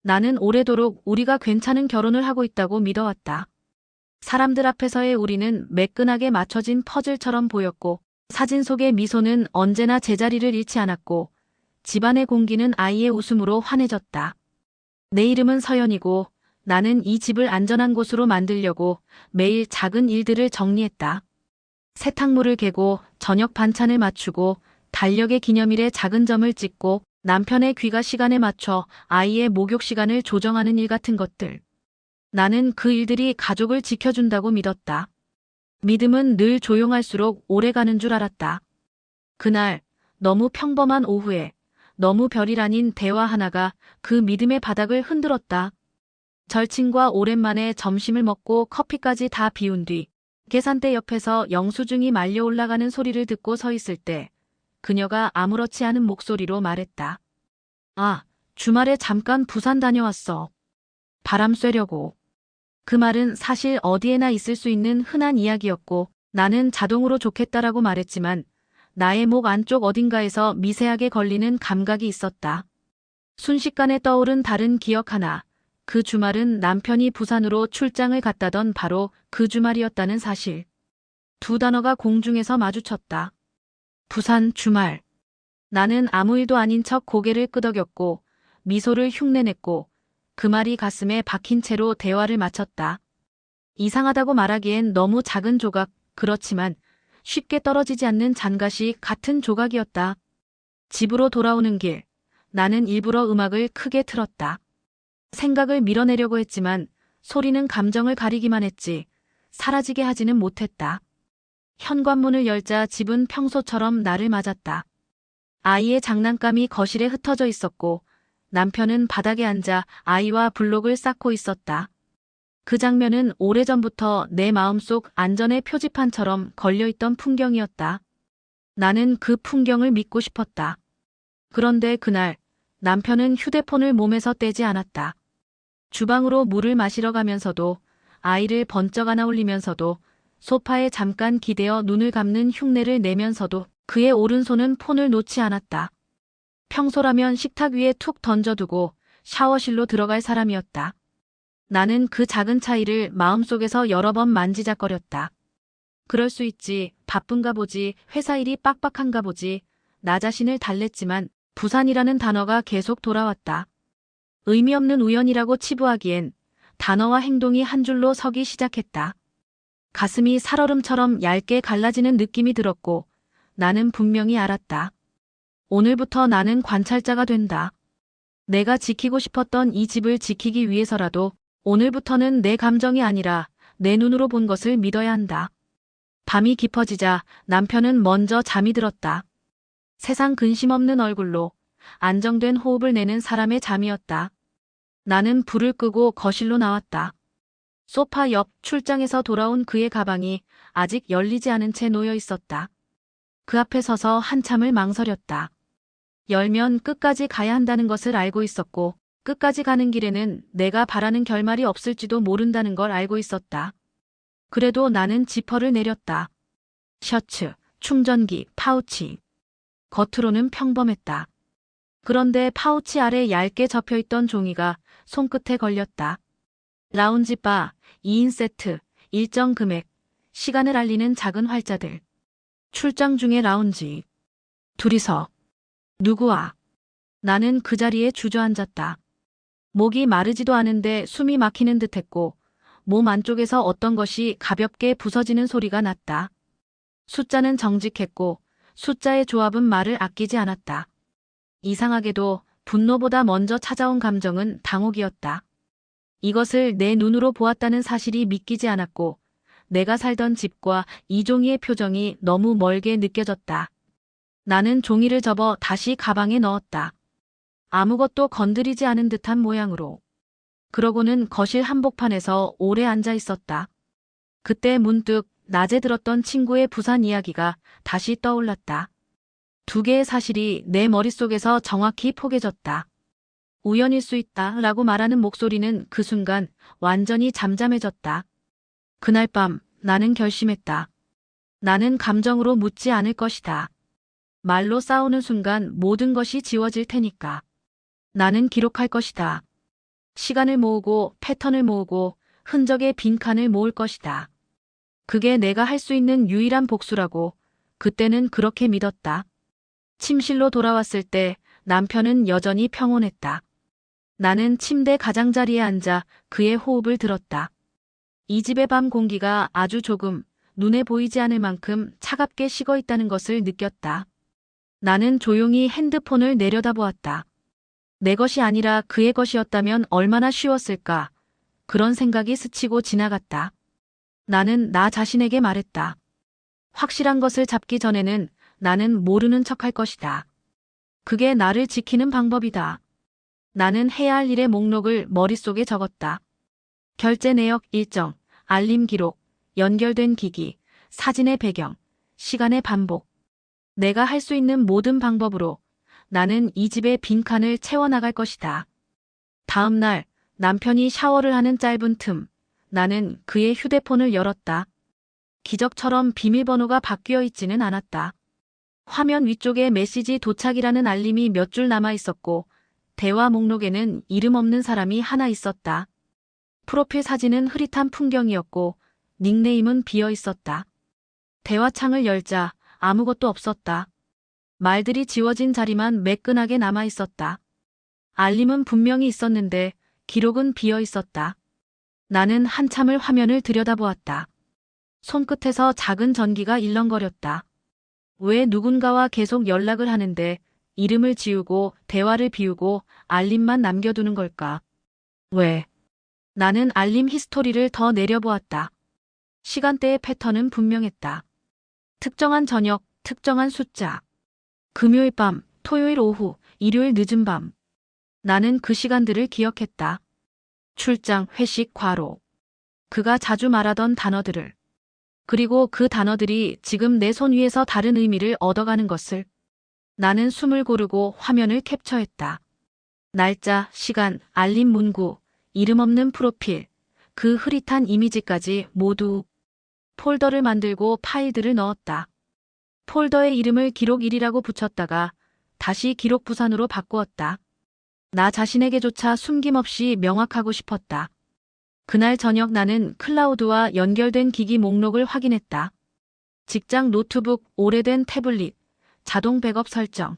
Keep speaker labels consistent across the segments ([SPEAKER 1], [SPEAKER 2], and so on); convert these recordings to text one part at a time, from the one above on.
[SPEAKER 1] 나는 오래도록 우리가 괜찮은 결혼을 하고 있다고 믿어왔다. 사람들 앞에서의 우리는 매끈하게 맞춰진 퍼즐처럼 보였고 사진 속의 미소는 언제나 제자리를 잃지 않았고 집안의 공기는 아이의 웃음으로 환해졌다. 내 이름은 서연이고 나는 이 집을 안전한 곳으로 만들려고 매일 작은 일들을 정리했다. 세탁물을 개고 저녁 반찬을 맞추고 달력의 기념일에 작은 점을 찍고 남편의 귀가 시간에 맞춰 아이의 목욕 시간을 조정하는 일 같은 것들. 나는 그 일들이 가족을 지켜준다고 믿었다. 믿음은 늘 조용할수록 오래가는 줄 알았다. 그날 너무 평범한 오후에 너무 별일 아닌 대화 하나가 그 믿음의 바닥을 흔들었다. 절친과 오랜만에 점심을 먹고 커피까지 다 비운 뒤 계산대 옆에서 영수증이 말려 올라가는 소리를 듣고 서 있을 때 그녀가 아무렇지 않은 목소리로 말했다. 아, 주말에 잠깐 부산 다녀왔어. 바람 쐬려고. 그 말은 사실 어디에나 있을 수 있는 흔한 이야기였고 나는 자동으로 좋겠다라고 말했지만 나의 목 안쪽 어딘가에서 미세하게 걸리는 감각이 있었다. 순식간에 떠오른 다른 기억 하나. 그 주말은 남편이 부산으로 출장을 갔다던 바로 그 주말이었다는 사실. 두 단어가 공중에서 마주쳤다. 부산 주말. 나는 아무 일도 아닌 척 고개를 끄덕였고 미소를 흉내냈고 그 말이 가슴에 박힌 채로 대화를 마쳤다. 이상하다고 말하기엔 너무 작은 조각, 그렇지만 쉽게 떨어지지 않는 잔갓이 같은 조각이었다. 집으로 돌아오는 길, 나는 일부러 음악을 크게 틀었다. 생각을 밀어내려고 했지만 소리는 감정을 가리기만 했지 사라지게 하지는 못했다. 현관문을 열자 집은 평소처럼 나를 맞았다. 아이의 장난감이 거실에 흩어져 있었고 남편은 바닥에 앉아 아이와 블록을 쌓고 있었다. 그 장면은 오래전부터 내 마음속 안전의 표지판처럼 걸려있던 풍경이었다. 나는 그 풍경을 믿고 싶었다. 그런데 그날 남편은 휴대폰을 몸에서 떼지 않았다. 주방으로 물을 마시러 가면서도 아이를 번쩍 안아 올리면서도 소파에 잠깐 기대어 눈을 감는 흉내를 내면서도 그의 오른손은 폰을 놓지 않았다. 평소라면 식탁 위에 툭 던져두고 샤워실로 들어갈 사람이었다. 나는 그 작은 차이를 마음속에서 여러 번 만지작거렸다. 그럴 수 있지, 바쁜가 보지, 회사 일이 빡빡한가 보지. 나 자신을 달랬지만 부산이라는 단어가 계속 돌아왔다. 의미 없는 우연이라고 치부하기엔 단어와 행동이 한 줄로 서기 시작했다. 가슴이 살얼음처럼 얇게 갈라지는 느낌이 들었고 나는 분명히 알았다. 오늘부터 나는 관찰자가 된다. 내가 지키고 싶었던 이 집을 지키기 위해서라도 오늘부터는 내 감정이 아니라 내 눈으로 본 것을 믿어야 한다. 밤이 깊어지자 남편은 먼저 잠이 들었다. 세상 근심 없는 얼굴로 안정된 호흡을 내는 사람의 잠이었다. 나는 불을 끄고 거실로 나왔다. 소파 옆 출장에서 돌아온 그의 가방이 아직 열리지 않은 채 놓여 있었다. 그 앞에 서서 한참을 망설였다. 열면 끝까지 가야 한다는 것을 알고 있었고 끝까지 가는 길에는 내가 바라는 결말이 없을지도 모른다는 걸 알고 있었다. 그래도 나는 지퍼를 내렸다. 셔츠, 충전기, 파우치. 겉으로는 평범했다. 그런데 파우치 아래 얇게 접혀있던 종이가 손끝에 걸렸다. 라운지 바, 2인 세트, 일정 금액, 시간을 알리는 작은 활자들. 출장 중에 라운지. 둘이서. 누구와? 나는 그 자리에 주저앉았다. 목이 마르지도 않은데 숨이 막히는 듯했고 몸 안쪽에서 어떤 것이 가볍게 부서지는 소리가 났다. 숫자는 정직했고 숫자의 조합은 말을 아끼지 않았다. 이상하게도 분노보다 먼저 찾아온 감정은 당혹이었다. 이것을 내 눈으로 보았다는 사실이 믿기지 않았고 내가 살던 집과 이종희의 표정이 너무 멀게 느껴졌다. 나는 종이를 접어 다시 가방에 넣었다. 아무것도 건드리지 않은 듯한 모양으로. 그러고는 거실 한복판에서 오래 앉아 있었다. 그때 문득 낮에 들었던 친구의 부산 이야기가 다시 떠올랐다. 두 개의 사실이 내 머릿속에서 정확히 포개졌다. 우연일 수 있다 라고 말하는 목소리는 그 순간 완전히 잠잠해졌다. 그날 밤 나는 결심했다. 나는 감정으로 묻지 않을 것이다. 말로 싸우는 순간 모든 것이 지워질 테니까. 나는 기록할 것이다. 시간을 모으고 패턴을 모으고 흔적의 빈칸을 모을 것이다. 그게 내가 할 수 있는 유일한 복수라고 그때는 그렇게 믿었다. 침실로 돌아왔을 때 남편은 여전히 평온했다. 나는 침대 가장자리에 앉아 그의 호흡을 들었다. 이 집의 밤 공기가 아주 조금 눈에 보이지 않을 만큼 차갑게 식어 있다는 것을 느꼈다. 나는 조용히 핸드폰을 내려다보았다. 내 것이 아니라 그의 것이었다면 얼마나 쉬웠을까. 그런 생각이 스치고 지나갔다. 나는 나 자신에게 말했다. 확실한 것을 잡기 전에는 나는 모르는 척할 것이다. 그게 나를 지키는 방법이다. 나는 해야 할 일의 목록을 머릿속에 적었다. 결제 내역 일정, 알림 기록, 연결된 기기, 사진의 배경, 시간의 반복. 내가 할 수 있는 모든 방법으로 나는 이 집의 빈칸을 채워나갈 것이다. 다음 날 남편이 샤워를 하는 짧은 틈, 나는 그의 휴대폰을 열었다. 기적처럼 비밀번호가 바뀌어 있지는 않았다. 화면 위쪽에 메시지 도착이라는 알림이 몇 줄 남아 있었고 대화 목록에는 이름 없는 사람이 하나 있었다. 프로필 사진은 흐릿한 풍경이었고 닉네임은 비어 있었다. 대화창을 열자 아무것도 없었다. 말들이 지워진 자리만 매끈하게 남아 있었다. 알림은 분명히 있었는데 기록은 비어 있었다. 나는 한참을 화면을 들여다보았다. 손끝에서 작은 전기가 일렁거렸다. 왜 누군가와 계속 연락을 하는데 이름을 지우고 대화를 비우고 알림만 남겨두는 걸까? 왜? 나는 알림 히스토리를 더 내려보았다. 시간대의 패턴은 분명했다. 특정한 저녁, 특정한 숫자. 금요일 밤, 토요일 오후, 일요일 늦은 밤. 나는 그 시간들을 기억했다. 출장, 회식, 과로. 그가 자주 말하던 단어들을. 그리고 그 단어들이 지금 내 손 위에서 다른 의미를 얻어가는 것을. 나는 숨을 고르고 화면을 캡처했다. 날짜, 시간, 알림 문구, 이름 없는 프로필, 그 흐릿한 이미지까지 모두. 폴더를 만들고 파일들을 넣었다. 폴더의 이름을 기록 1이라고 붙였다가 다시 기록 부산으로 바꾸었다. 나 자신에게조차 숨김없이 명확하고 싶었다. 그날 저녁 나는 클라우드와 연결된 기기 목록을 확인했다. 직장 노트북, 오래된 태블릿, 자동 백업 설정.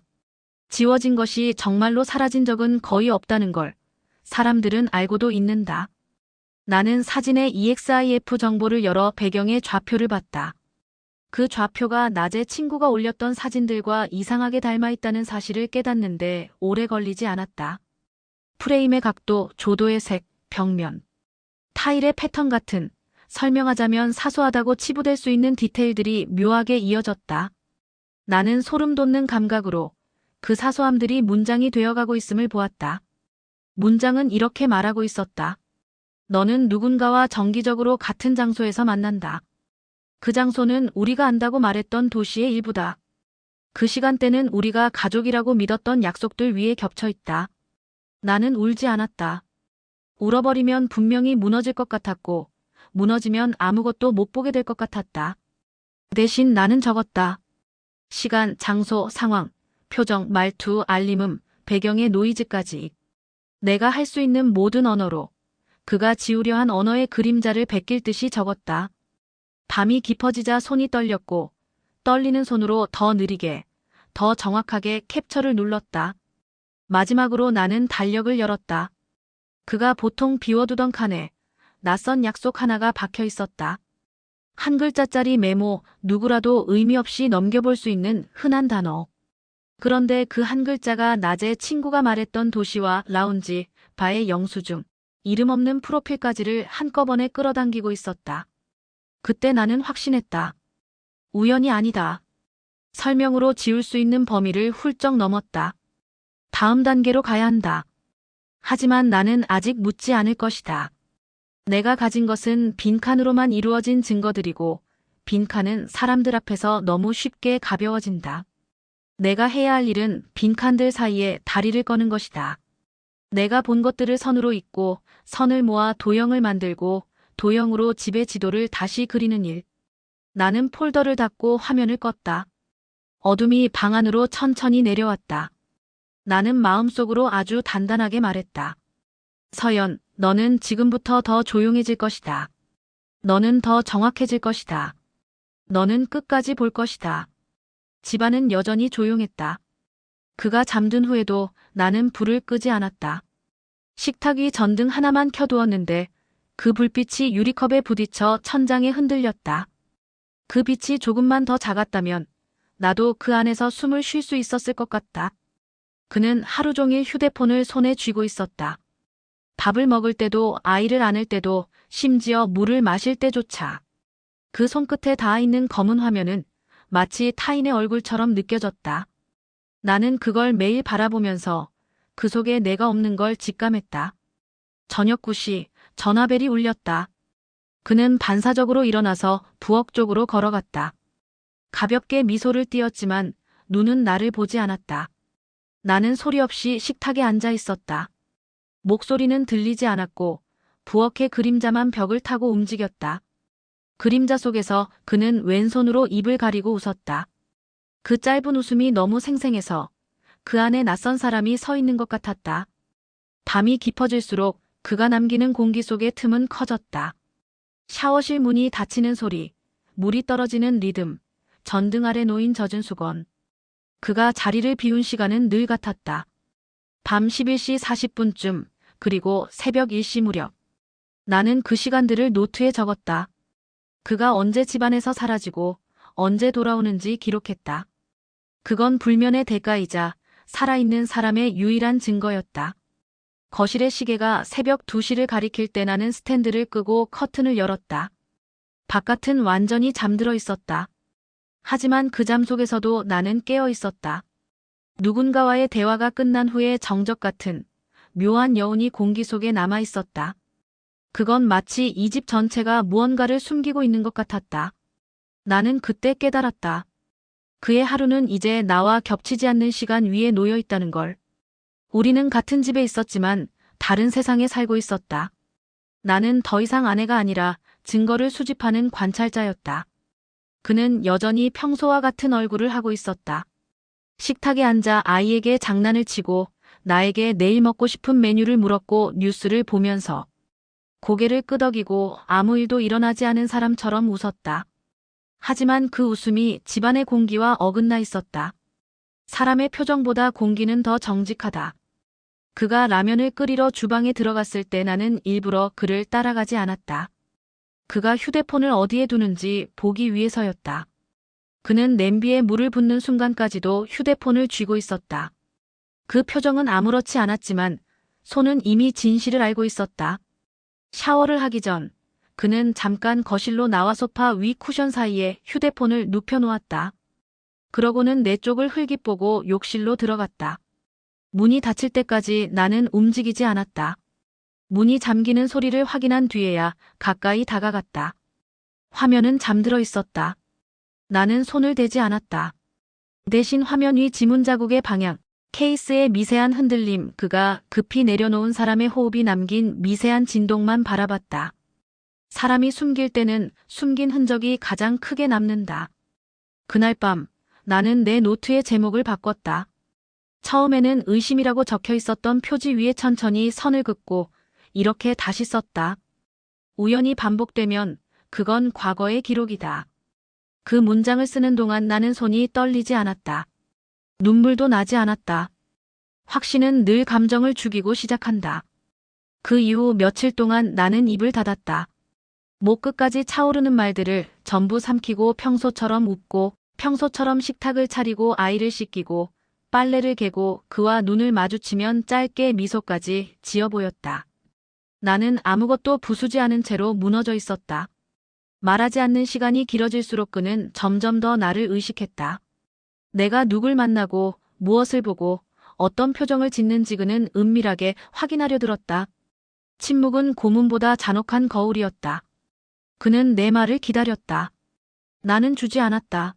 [SPEAKER 1] 지워진 것이 정말로 사라진 적은 거의 없다는 걸 사람들은 알고도 있는다. 나는 사진의 EXIF 정보를 열어 배경의 좌표를 봤다. 그 좌표가 낮에 친구가 올렸던 사진들과 이상하게 닮아 있다는 사실을 깨닫는데 오래 걸리지 않았다. 프레임의 각도, 조도의 색, 벽면, 타일의 패턴 같은 설명하자면 사소하다고 치부될 수 있는 디테일들이 묘하게 이어졌다. 나는 소름 돋는 감각으로 그 사소함들이 문장이 되어가고 있음을 보았다. 문장은 이렇게 말하고 있었다. 너는 누군가와 정기적으로 같은 장소에서 만난다. 그 장소는 우리가 안다고 말했던 도시의 일부다. 그 시간대는 우리가 가족이라고 믿었던 약속들 위에 겹쳐 있다. 나는 울지 않았다. 울어버리면 분명히 무너질 것 같았고 무너지면 아무것도 못 보게 될 것 같았다. 대신 나는 적었다. 시간, 장소, 상황, 표정, 말투, 알림음, 배경의 노이즈까지. 내가 할 수 있는 모든 언어로 그가 지우려 한 언어의 그림자를 베낄 듯이 적었다. 밤이 깊어지자 손이 떨렸고 떨리는 손으로 더 느리게, 더 정확하게 캡처를 눌렀다. 마지막으로 나는 달력을 열었다. 그가 보통 비워두던 칸에 낯선 약속 하나가 박혀 있었다. 한 글자짜리 메모, 누구라도 의미 없이 넘겨볼 수 있는 흔한 단어. 그런데 그 한 글자가 낮에 친구가 말했던 도시와 라운지, 바의 영수증, 이름 없는 프로필까지를 한꺼번에 끌어당기고 있었다. 그때 나는 확신했다. 우연이 아니다. 설명으로 지울 수 있는 범위를 훌쩍 넘었다. 다음 단계로 가야 한다. 하지만 나는 아직 묻지 않을 것이다. 내가 가진 것은 빈칸으로만 이루어진 증거들이고 빈칸은 사람들 앞에서 너무 쉽게 가벼워진다. 내가 해야 할 일은 빈칸들 사이에 다리를 꺼는 것이다. 내가 본 것들을 선으로 잇고 선을 모아 도형을 만들고 도형으로 집의 지도를 다시 그리는 일. 나는 폴더를 닫고 화면을 껐다. 어둠이 방 안으로 천천히 내려왔다. 나는 마음속으로 아주 단단하게 말했다. 서연, 너는 지금부터 더 조용해질 것이다. 너는 더 정확해질 것이다. 너는 끝까지 볼 것이다. 집안은 여전히 조용했다. 그가 잠든 후에도 나는 불을 끄지 않았다. 식탁 위 전등 하나만 켜두었는데 그 불빛이 유리컵에 부딪혀 천장에 흔들렸다. 그 빛이 조금만 더 작았다면 나도 그 안에서 숨을 쉴 수 있었을 것 같다. 그는 하루 종일 휴대폰을 손에 쥐고 있었다. 밥을 먹을 때도 아이를 안을 때도 심지어 물을 마실 때조차. 그 손끝에 닿아 있는 검은 화면은 마치 타인의 얼굴처럼 느껴졌다. 나는 그걸 매일 바라보면서 그 속에 내가 없는 걸 직감했다. 저녁 9시 전화벨이 울렸다. 그는 반사적으로 일어나서 부엌 쪽으로 걸어갔다. 가볍게 미소를 띄었지만 눈은 나를 보지 않았다. 나는 소리 없이 식탁에 앉아 있었다. 목소리는 들리지 않았고 부엌의 그림자만 벽을 타고 움직였다. 그림자 속에서 그는 왼손으로 입을 가리고 웃었다. 그 짧은 웃음이 너무 생생해서 그 안에 낯선 사람이 서 있는 것 같았다. 밤이 깊어질수록 그가 남기는 공기 속의 틈은 커졌다. 샤워실 문이 닫히는 소리, 물이 떨어지는 리듬, 전등 아래 놓인 젖은 수건. 그가 자리를 비운 시간은 늘 같았다. 밤 11시 40분쯤, 그리고 새벽 1시 무렵. 나는 그 시간들을 노트에 적었다. 그가 언제 집안에서 사라지고 언제 돌아오는지 기록했다. 그건 불면의 대가이자 살아있는 사람의 유일한 증거였다. 거실의 시계가 새벽 2시를 가리킬 때 나는 스탠드를 끄고 커튼을 열었다. 바깥은 완전히 잠들어 있었다. 하지만 그 잠 속에서도 나는 깨어 있었다. 누군가와의 대화가 끝난 후에 정적 같은 묘한 여운이 공기 속에 남아 있었다. 그건 마치 이 집 전체가 무언가를 숨기고 있는 것 같았다. 나는 그때 깨달았다. 그의 하루는 이제 나와 겹치지 않는 시간 위에 놓여 있다는 걸. 우리는 같은 집에 있었지만 다른 세상에 살고 있었다. 나는 더 이상 아내가 아니라 증거를 수집하는 관찰자였다. 그는 여전히 평소와 같은 얼굴을 하고 있었다. 식탁에 앉아 아이에게 장난을 치고 나에게 내일 먹고 싶은 메뉴를 물었고 뉴스를 보면서 고개를 끄덕이고 아무 일도 일어나지 않은 사람처럼 웃었다. 하지만 그 웃음이 집안의 공기와 어긋나 있었다. 사람의 표정보다 공기는 더 정직하다. 그가 라면을 끓이러 주방에 들어갔을 때 나는 일부러 그를 따라가지 않았다. 그가 휴대폰을 어디에 두는지 보기 위해서였다. 그는 냄비에 물을 붓는 순간까지도 휴대폰을 쥐고 있었다. 그 표정은 아무렇지 않았지만 손은 이미 진실을 알고 있었다. 샤워를 하기 전 그는 잠깐 거실로 나와 소파 위 쿠션 사이에 휴대폰을 눕혀놓았다. 그러고는 내 쪽을 흘깃 보고 욕실로 들어갔다. 문이 닫힐 때까지 나는 움직이지 않았다. 문이 잠기는 소리를 확인한 뒤에야 가까이 다가갔다. 화면은 잠들어 있었다. 나는 손을 대지 않았다. 대신 화면 위 지문 자국의 방향, 케이스의 미세한 흔들림, 그가 급히 내려놓은 사람의 호흡이 남긴 미세한 진동만 바라봤다. 사람이 숨길 때는 숨긴 흔적이 가장 크게 남는다. 그날 밤 나는 내 노트의 제목을 바꿨다. 처음에는 의심이라고 적혀 있었던 표지 위에 천천히 선을 긋고 이렇게 다시 썼다. 우연히 반복되면 그건 과거의 기록이다. 그 문장을 쓰는 동안 나는 손이 떨리지 않았다. 눈물도 나지 않았다. 확신은 늘 감정을 죽이고 시작한다. 그 이후 며칠 동안 나는 입을 닫았다. 목 끝까지 차오르는 말들을 전부 삼키고 평소처럼 웃고 평소처럼 식탁을 차리고 아이를 씻기고 빨래를 개고 그와 눈을 마주치면 짧게 미소까지 지어 보였다. 나는 아무것도 부수지 않은 채로 무너져 있었다. 말하지 않는 시간이 길어질수록 그는 점점 더 나를 의식했다. 내가 누굴 만나고 무엇을 보고 어떤 표정을 짓는지 그는 은밀하게 확인하려 들었다. 침묵은 고문보다 잔혹한 거울이었다. 그는 내 말을 기다렸다. 나는 주지 않았다.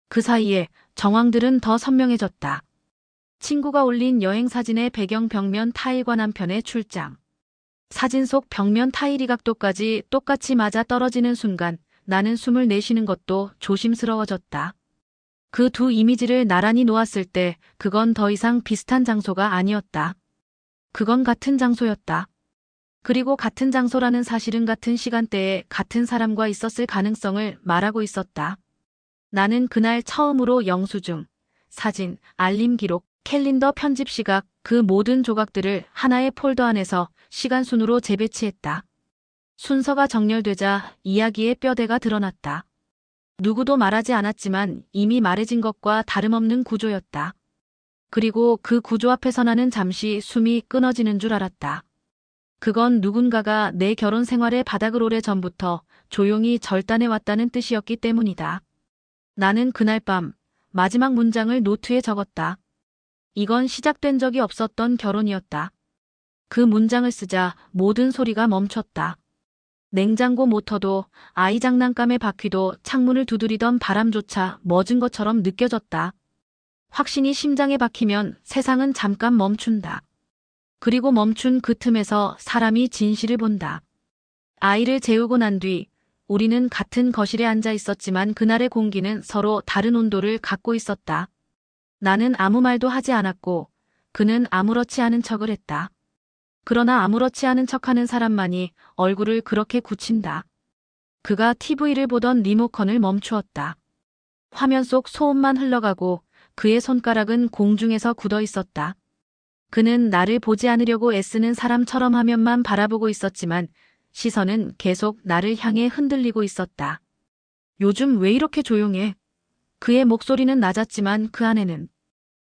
[SPEAKER 1] 그 사이에 정황들은 더 선명해졌다. 친구가 올린 여행사진의 배경 벽면 타일과 남편의 출장. 사진 속 벽면 타일이 각도까지 똑같이 맞아 떨어지는 순간 나는 숨을 내쉬는 것도 조심스러워졌다. 그 두 이미지를 나란히 놓았을 때 그건 더 이상 비슷한 장소가 아니었다. 그건 같은 장소였다. 그리고 같은 장소라는 사실은 같은 시간대에 같은 사람과 있었을 가능성을 말하고 있었다. 나는 그날 처음으로 영수증, 사진, 알림 기록, 캘린더 편집 시각, 그 모든 조각들을 하나의 폴더 안에서 시간 순으로 재배치했다. 순서가 정렬되자 이야기의 뼈대가 드러났다. 누구도 말하지 않았지만 이미 말해진 것과 다름없는 구조였다. 그리고 그 구조 앞에서 나는 잠시 숨이 끊어지는 줄 알았다. 그건 누군가가 내 결혼 생활의 바닥을 오래전부터 조용히 절단해왔다는 뜻이었기 때문이다. 나는 그날 밤 마지막 문장을 노트에 적었다. 이건 시작된 적이 없었던 결혼이었다. 그 문장을 쓰자 모든 소리가 멈췄다. 냉장고 모터도, 아이 장난감의 바퀴도, 창문을 두드리던 바람조차 멎은 것처럼 느껴졌다. 확신이 심장에 박히면 세상은 잠깐 멈춘다. 그리고 멈춘 그 틈에서 사람이 진실을 본다. 아이를 재우고 난 뒤 우리는 같은 거실에 앉아 있었지만 그날의 공기는 서로 다른 온도를 갖고 있었다. 나는 아무 말도 하지 않았고 그는 아무렇지 않은 척을 했다. 그러나 아무렇지 않은 척하는 사람만이 얼굴을 그렇게 굳힌다. 그가 TV를 보던 리모컨을 멈추었다. 화면 속 소음만 흘러가고 그의 손가락은 공중에서 굳어 있었다. 그는 나를 보지 않으려고 애쓰는 사람처럼 화면만 바라보고 있었지만 시선은 계속 나를 향해 흔들리고 있었다. 요즘 왜 이렇게 조용해? 그의 목소리는 낮았지만 그 안에는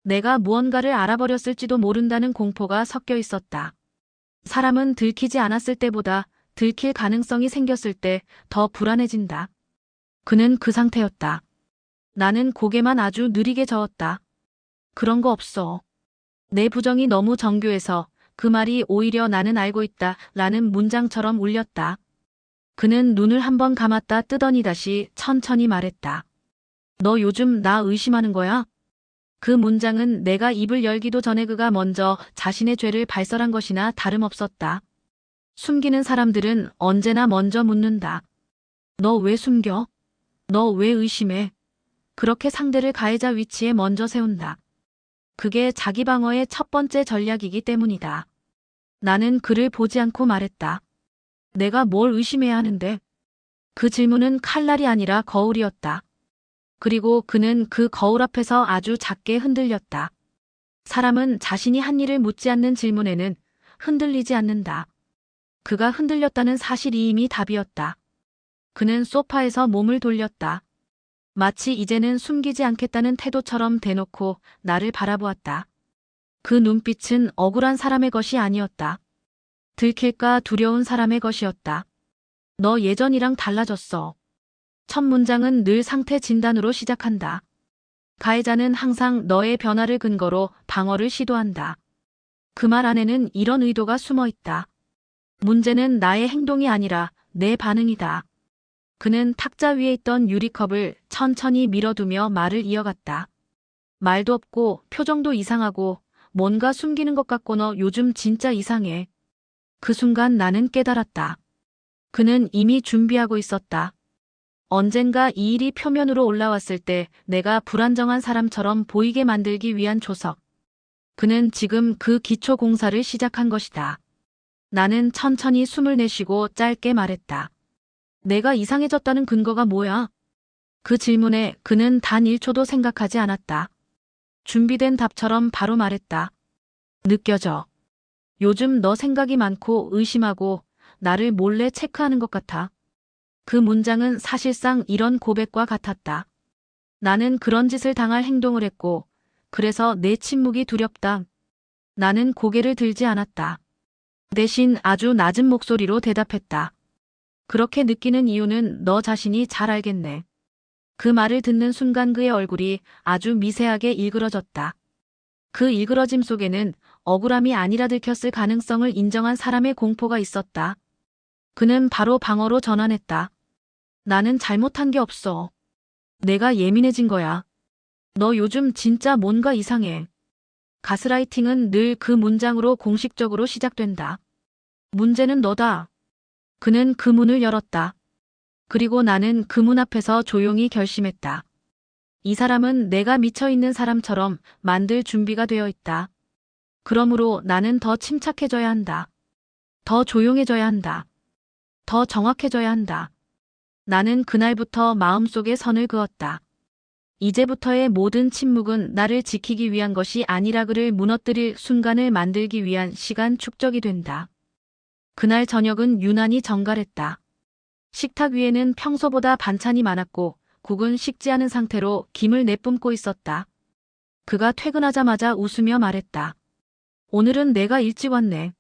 [SPEAKER 1] 내가 무언가를 알아버렸을지도 모른다는 공포가 섞여 있었다. 사람은 들키지 않았을 때보다 들킬 가능성이 생겼을 때 더 불안해진다. 그는 그 상태였다. 나는 고개만 아주 느리게 저었다. 그런 거 없어. 내 부정이 너무 정교해서 그 말이 오히려 나는 알고 있다 라는 문장처럼 울렸다. 그는 눈을 한번 감았다 뜨더니 다시 천천히 말했다. 너 요즘 나 의심하는 거야? 그 문장은 내가 입을 열기도 전에 그가 먼저 자신의 죄를 발설한 것이나 다름없었다. 숨기는 사람들은 언제나 먼저 묻는다. 너 왜 숨겨? 너 왜 의심해? 그렇게 상대를 가해자 위치에 먼저 세운다. 그게 자기 방어의 첫 번째 전략이기 때문이다. 나는 그를 보지 않고 말했다. 내가 뭘 의심해야 하는데? 그 질문은 칼날이 아니라 거울이었다. 그리고 그는 그 거울 앞에서 아주 작게 흔들렸다. 사람은 자신이 한 일을 묻지 않는 질문에는 흔들리지 않는다. 그가 흔들렸다는 사실이 이미 답이었다. 그는 소파에서 몸을 돌렸다. 마치 이제는 숨기지 않겠다는 태도처럼 대놓고 나를 바라보았다. 그 눈빛은 억울한 사람의 것이 아니었다. 들킬까 두려운 사람의 것이었다. 너 예전이랑 달라졌어. 첫 문장은 늘 상태 진단으로 시작한다. 가해자는 항상 너의 변화를 근거로 방어를 시도한다. 그 말 안에는 이런 의도가 숨어 있다. 문제는 나의 행동이 아니라 내 반응이다. 그는 탁자 위에 있던 유리컵을 천천히 밀어두며 말을 이어갔다. 말도 없고 표정도 이상하고 뭔가 숨기는 것 같고 너 요즘 진짜 이상해. 그 순간 나는 깨달았다. 그는 이미 준비하고 있었다. 언젠가 이 일이 표면으로 올라왔을 때 내가 불안정한 사람처럼 보이게 만들기 위한 조석. 그는 지금 그 기초 공사를 시작한 것이다. 나는 천천히 숨을 내쉬고 짧게 말했다. 내가 이상해졌다는 근거가 뭐야? 그 질문에 그는 단 1초도 생각하지 않았다. 준비된 답처럼 바로 말했다. 느껴져. 요즘 너 생각이 많고 의심하고 나를 몰래 체크하는 것 같아. 그 문장은 사실상 이런 고백과 같았다. 나는 그런 짓을 당할 행동을 했고 그래서 내 침묵이 두렵다. 나는 고개를 들지 않았다. 대신 아주 낮은 목소리로 대답했다. 그렇게 느끼는 이유는 너 자신이 잘 알겠네. 그 말을 듣는 순간 그의 얼굴이 아주 미세하게 일그러졌다. 그 일그러짐 속에는 억울함이 아니라 들켰을 가능성을 인정한 사람의 공포가 있었다. 그는 바로 방어로 전환했다. 나는 잘못한 게 없어. 내가 예민해진 거야. 너 요즘 진짜 뭔가 이상해. 가스라이팅은 늘 그 문장으로 공식적으로 시작된다. 문제는 너다. 그는 그 문을 열었다. 그리고 나는 그 문 앞에서 조용히 결심했다. 이 사람은 내가 미쳐있는 사람처럼 만들 준비가 되어 있다. 그러므로 나는 더 침착해져야 한다. 더 조용해져야 한다. 더 정확해져야 한다. 나는 그날부터 마음속에 선을 그었다. 이제부터의 모든 침묵은 나를 지키기 위한 것이 아니라 그를 무너뜨릴 순간을 만들기 위한 시간 축적이 된다. 그날 저녁은 유난히 정갈했다. 식탁 위에는 평소보다 반찬이 많았고 국은 식지 않은 상태로 김을 내뿜고 있었다. 그가 퇴근하자마자 웃으며 말했다. 오늘은 내가 일찍 왔네.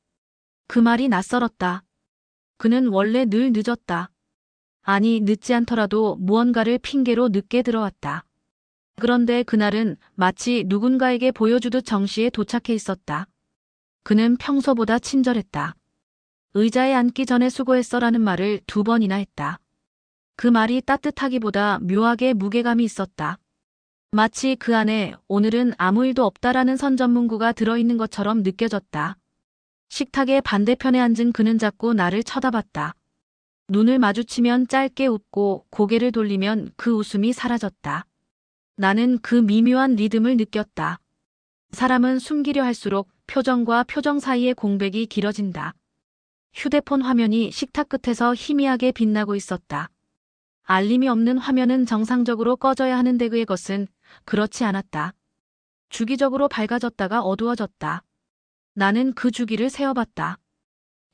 [SPEAKER 1] 그 말이 낯설었다. 그는 원래 늘 늦었다. 아니, 늦지 않더라도 무언가를 핑계로 늦게 들어왔다. 그런데 그날은 마치 누군가에게 보여주듯 정시에 도착해 있었다. 그는 평소보다 친절했다. 의자에 앉기 전에 수고했어라는 말을 2번이나 했다. 그 말이 따뜻하기보다 묘하게 무게감이 있었다. 마치 그 안에 오늘은 아무 일도 없다라는 선전문구가 들어있는 것처럼 느껴졌다. 식탁의 반대편에 앉은 그는 자꾸 나를 쳐다봤다. 눈을 마주치면 짧게 웃고 고개를 돌리면 그 웃음이 사라졌다. 나는 그 미묘한 리듬을 느꼈다. 사람은 숨기려 할수록 표정과 표정 사이의 공백이 길어진다. 휴대폰 화면이 식탁 끝에서 희미하게 빛나고 있었다. 알림이 없는 화면은 정상적으로 꺼져야 하는데 그의 것은 그렇지 않았다. 주기적으로 밝아졌다가 어두워졌다. 나는 그 주기를 세어봤다.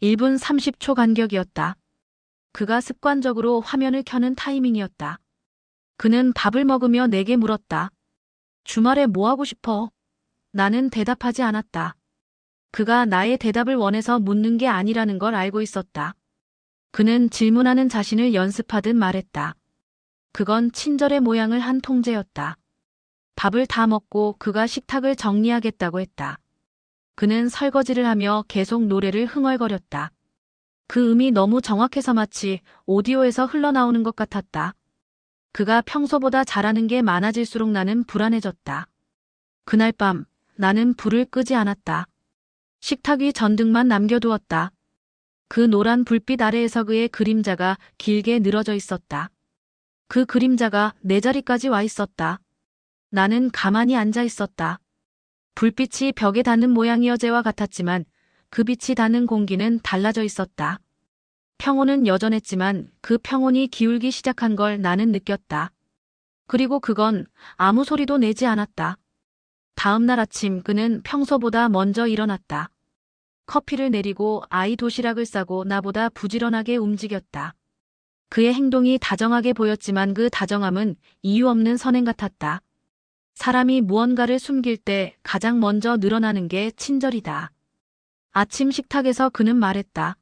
[SPEAKER 1] 1분 30초 간격이었다. 그가 습관적으로 화면을 켜는 타이밍이었다. 그는 밥을 먹으며 내게 물었다. 주말에 뭐 하고 싶어? 나는 대답하지 않았다. 그가 나의 대답을 원해서 묻는 게 아니라는 걸 알고 있었다. 그는 질문하는 자신을 연습하듯 말했다. 그건 친절의 모양을 한 통제였다. 밥을 다 먹고 그가 식탁을 정리하겠다고 했다. 그는 설거지를 하며 계속 노래를 흥얼거렸다. 그 음이 너무 정확해서 마치 오디오에서 흘러나오는 것 같았다. 그가 평소보다 잘하는 게 많아질수록 나는 불안해졌다. 그날 밤 나는 불을 끄지 않았다. 식탁 위 전등만 남겨두었다. 그 노란 불빛 아래에서 그의 그림자가 길게 늘어져 있었다. 그 그림자가 내 자리까지 와 있었다. 나는 가만히 앉아 있었다. 불빛이 벽에 닿는 모양이 어제와 같았지만 그 빛이 닿는 공기는 달라져 있었다. 평온은 여전했지만 그 평온이 기울기 시작한 걸 나는 느꼈다. 그리고 그건 아무 소리도 내지 않았다. 다음 날 아침 그는 평소보다 먼저 일어났다. 커피를 내리고 아이 도시락을 싸고 나보다 부지런하게 움직였다. 그의 행동이 다정하게 보였지만 그 다정함은 이유 없는 선행 같았다. 사람이 무언가를 숨길 때 가장 먼저 늘어나는 게 친절이다. 아침 식탁에서 그는 말했다.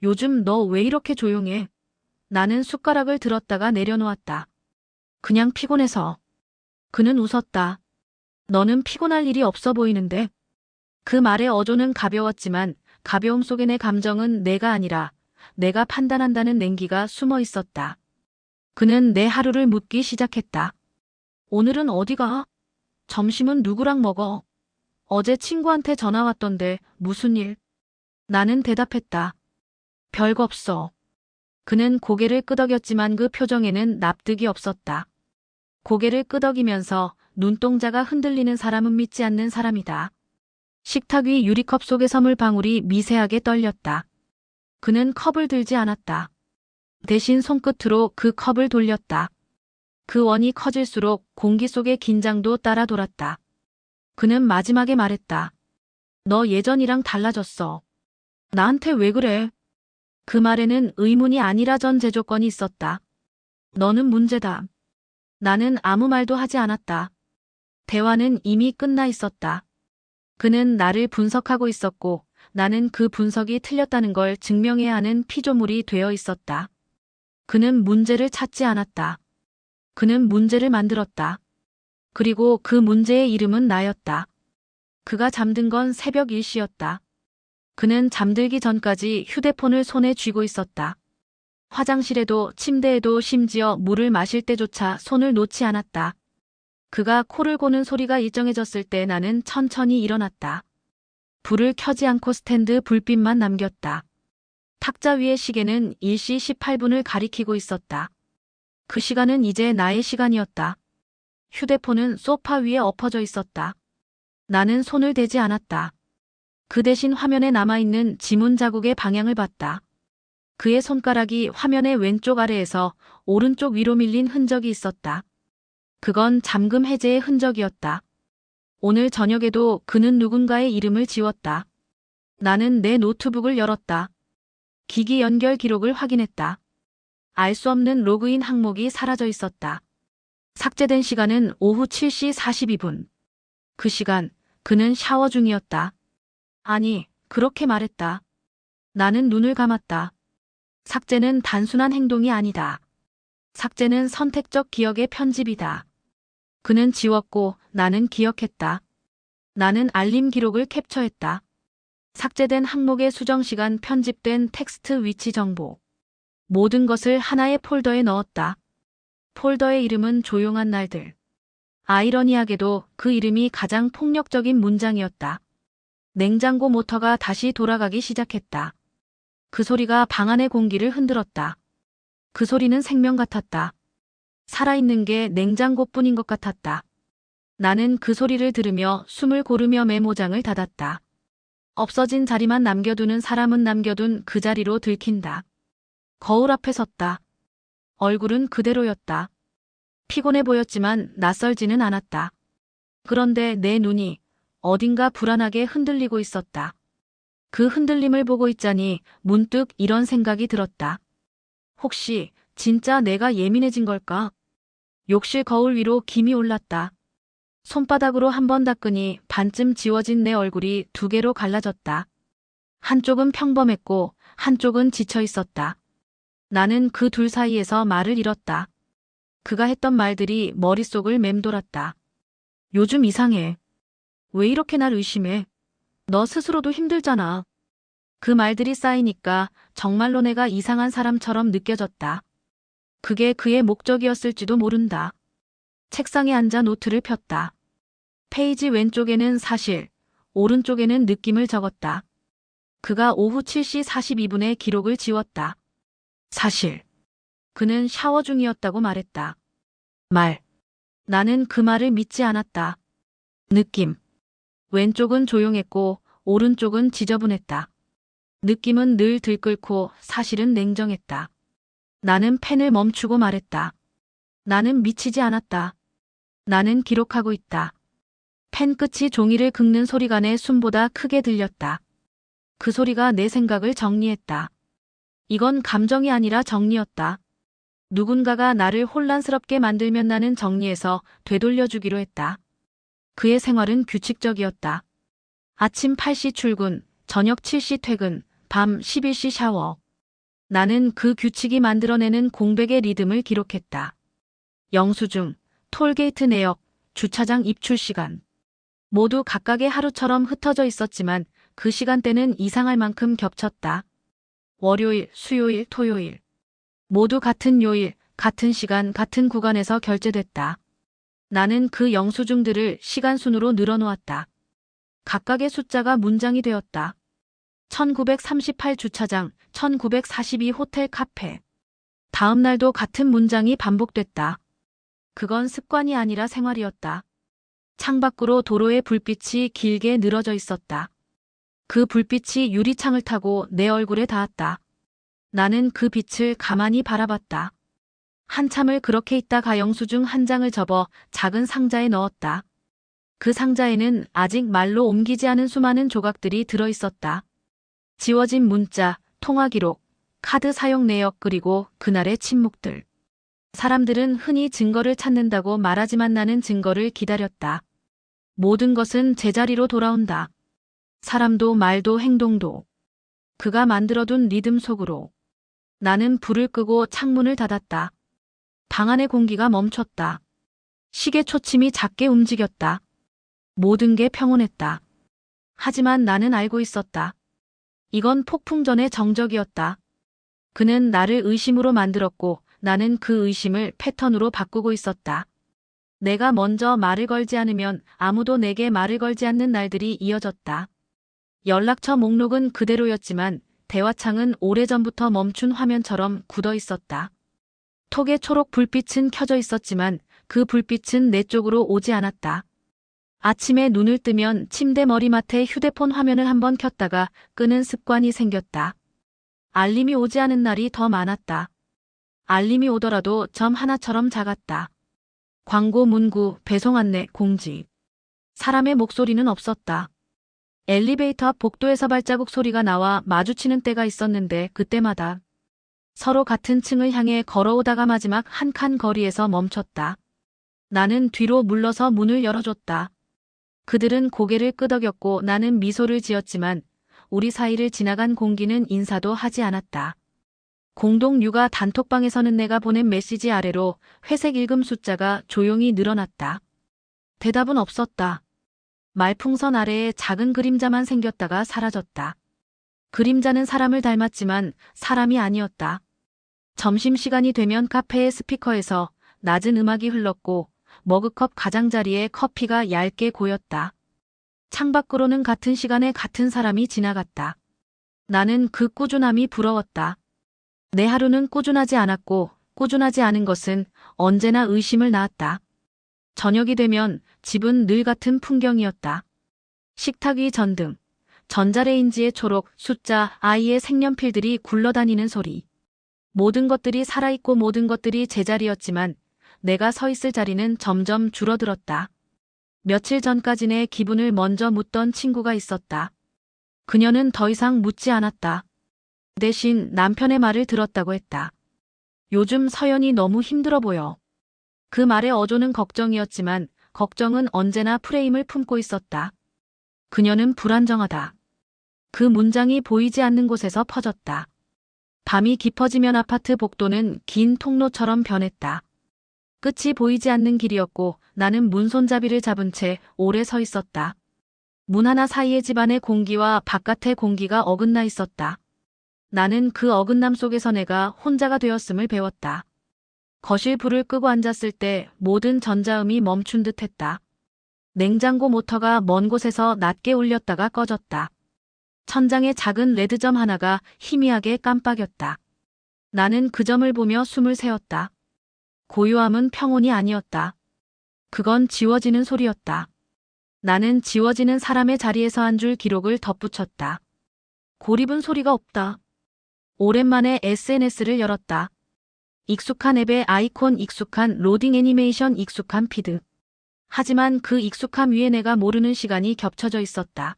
[SPEAKER 1] 요즘 너 왜 이렇게 조용해? 나는 숟가락을 들었다가 내려놓았다. 그냥 피곤해서. 그는 웃었다. 너는 피곤할 일이 없어 보이는데. 그 말의 어조는 가벼웠지만 가벼움 속에 내 감정은 내가 아니라 내가 판단한다는 냉기가 숨어 있었다. 그는 내 하루를 묻기 시작했다. 오늘은 어디 가? 점심은 누구랑 먹어? 어제 친구한테 전화 왔던데 무슨 일? 나는 대답했다. 별거 없어. 그는 고개를 끄덕였지만 그 표정에는 납득이 없었다. 고개를 끄덕이면서 눈동자가 흔들리는 사람은 믿지 않는 사람이다. 식탁 위 유리컵 속의 선물방울이 미세하게 떨렸다. 그는 컵을 들지 않았다. 대신 손끝으로 그 컵을 돌렸다. 그 원이 커질수록 공기 속의 긴장도 따라 돌았다. 그는 마지막에 말했다. 너 예전이랑 달라졌어. 나한테 왜 그래? 그 말에는 의문이 아니라 전제 조건이 있었다. 너는 문제다. 나는 아무 말도 하지 않았다. 대화는 이미 끝나 있었다. 그는 나를 분석하고 있었고 나는 그 분석이 틀렸다는 걸 증명해야 하는 피조물이 되어 있었다. 그는 문제를 찾지 않았다. 그는 문제를 만들었다. 그리고 그 문제의 이름은 나였다. 그가 잠든 건 새벽 1시였다. 그는 잠들기 전까지 휴대폰을 손에 쥐고 있었다. 화장실에도 침대에도 심지어 물을 마실 때조차 손을 놓지 않았다. 그가 코를 고는 소리가 일정해졌을 때 나는 천천히 일어났다. 불을 켜지 않고 스탠드 불빛만 남겼다. 탁자 위의 시계는 1시 18분을 가리키고 있었다. 그 시간은 이제 나의 시간이었다. 휴대폰은 소파 위에 엎어져 있었다. 나는 손을 대지 않았다. 그 대신 화면에 남아있는 지문 자국의 방향을 봤다. 그의 손가락이 화면의 왼쪽 아래에서 오른쪽 위로 밀린 흔적이 있었다. 그건 잠금 해제의 흔적이었다. 오늘 저녁에도 그는 누군가의 이름을 지웠다. 나는 내 노트북을 열었다. 기기 연결 기록을 확인했다. 알 수 없는 로그인 항목이 사라져 있었다. 삭제된 시간은 오후 7시 42분. 그 시간, 그는 샤워 중이었다. 아니, 그렇게 말했다. 나는 눈을 감았다. 삭제는 단순한 행동이 아니다. 삭제는 선택적 기억의 편집이다. 그는 지웠고 나는 기억했다. 나는 알림 기록을 캡처했다. 삭제된 항목의 수정 시간, 편집된 텍스트, 위치 정보. 모든 것을 하나의 폴더에 넣었다. 폴더의 이름은 조용한 날들. 아이러니하게도 그 이름이 가장 폭력적인 문장이었다. 냉장고 모터가 다시 돌아가기 시작했다. 그 소리가 방 안의 공기를 흔들었다. 그 소리는 생명 같았다. 살아있는 게 냉장고뿐인 것 같았다. 나는 그 소리를 들으며 숨을 고르며 메모장을 닫았다. 없어진 자리만 남겨두는 사람은 남겨둔 그 자리로 들킨다. 거울 앞에 섰다. 얼굴은 그대로였다. 피곤해 보였지만 낯설지는 않았다. 그런데 내 눈이 어딘가 불안하게 흔들리고 있었다. 그 흔들림을 보고 있자니 문득 이런 생각이 들었다. 혹시 진짜 내가 예민해진 걸까? 욕실 거울 위로 김이 올랐다. 손바닥으로 한번 닦으니 반쯤 지워진 내 얼굴이 두 개로 갈라졌다. 한쪽은 평범했고 한쪽은 지쳐 있었다. 나는 그 둘 사이에서 말을 잃었다. 그가 했던 말들이 머릿속을 맴돌았다. 요즘 이상해. 왜 이렇게 날 의심해? 너 스스로도 힘들잖아. 그 말들이 쌓이니까 정말로 내가 이상한 사람처럼 느껴졌다. 그게 그의 목적이었을지도 모른다. 책상에 앉아 노트를 폈다. 페이지 왼쪽에는 사실, 오른쪽에는 느낌을 적었다. 그가 오후 7시 42분에 기록을 지웠다. 사실. 그는 샤워 중이었다고 말했다. 말. 나는 그 말을 믿지 않았다. 느낌. 왼쪽은 조용했고 오른쪽은 지저분했다. 느낌은 늘 들끓고 사실은 냉정했다. 나는 펜을 멈추고 말했다. 나는 미치지 않았다. 나는 기록하고 있다. 펜 끝이 종이를 긁는 소리가 내 숨보다 크게 들렸다. 그 소리가 내 생각을 정리했다. 이건 감정이 아니라 정리였다. 누군가가 나를 혼란스럽게 만들면 나는 정리해서 되돌려주기로 했다. 그의 생활은 규칙적이었다. 아침 8시 출근, 저녁 7시 퇴근, 밤 11시 샤워. 나는 그 규칙이 만들어내는 공백의 리듬을 기록했다. 영수증, 톨게이트 내역, 주차장 입출 시간. 모두 각각의 하루처럼 흩어져 있었지만 그 시간대는 이상할 만큼 겹쳤다. 월요일, 수요일, 토요일. 모두 같은 요일, 같은 시간, 같은 구간에서 결제됐다. 나는 그 영수증들을 시간순으로 늘어놓았다. 각각의 숫자가 문장이 되었다. 1938 주차장, 1942 호텔 카페. 다음 날도 같은 문장이 반복됐다. 그건 습관이 아니라 생활이었다. 창밖으로 도로의 불빛이 길게 늘어져 있었다. 그 불빛이 유리창을 타고 내 얼굴에 닿았다. 나는 그 빛을 가만히 바라봤다. 한참을 그렇게 있다가 영수증 한 장을 접어 작은 상자에 넣었다. 그 상자에는 아직 말로 옮기지 않은 수많은 조각들이 들어있었다. 지워진 문자, 통화 기록, 카드 사용 내역 그리고 그날의 침묵들. 사람들은 흔히 증거를 찾는다고 말하지만 나는 증거를 기다렸다. 모든 것은 제자리로 돌아온다. 사람도 말도 행동도. 그가 만들어둔 리듬 속으로. 나는 불을 끄고 창문을 닫았다. 방 안의 공기가 멈췄다. 시계 초침이 작게 움직였다. 모든 게 평온했다. 하지만 나는 알고 있었다. 이건 폭풍 전의 정적이었다. 그는 나를 의심으로 만들었고 나는 그 의심을 패턴으로 바꾸고 있었다. 내가 먼저 말을 걸지 않으면 아무도 내게 말을 걸지 않는 날들이 이어졌다. 연락처 목록은 그대로였지만 대화창은 오래전부터 멈춘 화면처럼 굳어 있었다. 톡의 초록 불빛은 켜져 있었지만 그 불빛은 내 쪽으로 오지 않았다. 아침에 눈을 뜨면 침대 머리맡에 휴대폰 화면을 한번 켰다가 끄는 습관이 생겼다. 알림이 오지 않은 날이 더 많았다. 알림이 오더라도 점 하나처럼 작았다. 광고 문구, 배송 안내, 공지. 사람의 목소리는 없었다. 엘리베이터 앞 복도에서 발자국 소리가 나와 마주치는 때가 있었는데 그때마다 서로 같은 층을 향해 걸어오다가 마지막 한 칸 거리에서 멈췄다. 나는 뒤로 물러서 문을 열어줬다. 그들은 고개를 끄덕였고 나는 미소를 지었지만 우리 사이를 지나간 공기는 인사도 하지 않았다. 공동 육아 단톡방에서는 내가 보낸 메시지 아래로 회색 읽음 숫자가 조용히 늘어났다. 대답은 없었다. 말풍선 아래에 작은 그림자만 생겼다가 사라졌다. 그림자는 사람을 닮았지만 사람이 아니었다. 점심시간이 되면 카페의 스피커에서 낮은 음악이 흘렀고 머그컵 가장자리에 커피가 얇게 고였다. 창밖으로는 같은 시간에 같은 사람이 지나갔다. 나는 그 꾸준함이 부러웠다. 내 하루는 꾸준하지 않았고 꾸준하지 않은 것은 언제나 의심을 낳았다. 저녁이 되면 집은 늘 같은 풍경이었다. 식탁 위 전등, 전자레인지의 초록, 숫자, 아이의 색연필들이 굴러다니는 소리. 모든 것들이 살아있고 모든 것들이 제자리였지만 내가 서 있을 자리는 점점 줄어들었다. 며칠 전까지 내 기분을 먼저 묻던 친구가 있었다. 그녀는 더 이상 묻지 않았다. 대신 남편의 말을 들었다고 했다. 요즘 서연이 너무 힘들어 보여. 그 말의 어조는 걱정이었지만 걱정은 언제나 프레임을 품고 있었다. 그녀는 불안정하다. 그 문장이 보이지 않는 곳에서 퍼졌다. 밤이 깊어지면 아파트 복도는 긴 통로처럼 변했다. 끝이 보이지 않는 길이었고 나는 문손잡이를 잡은 채 오래 서 있었다. 문 하나 사이의 집안의 공기와 바깥의 공기가 어긋나 있었다. 나는 그 어긋남 속에서 내가 혼자가 되었음을 배웠다. 거실 불을 끄고 앉았을 때 모든 전자음이 멈춘 듯 했다. 냉장고 모터가 먼 곳에서 낮게 울렸다가 꺼졌다. 천장에 작은 레드점 하나가 희미하게 깜빡였다. 나는 그 점을 보며 숨을 세웠다. 고요함은 평온이 아니었다. 그건 지워지는 소리였다. 나는 지워지는 사람의 자리에서 한 줄 기록을 덧붙였다. 고립은 소리가 없다. 오랜만에 SNS를 열었다. 익숙한 앱의 아이콘, 익숙한 로딩 애니메이션, 익숙한 피드. 하지만 그 익숙함 위에 내가 모르는 시간이 겹쳐져 있었다.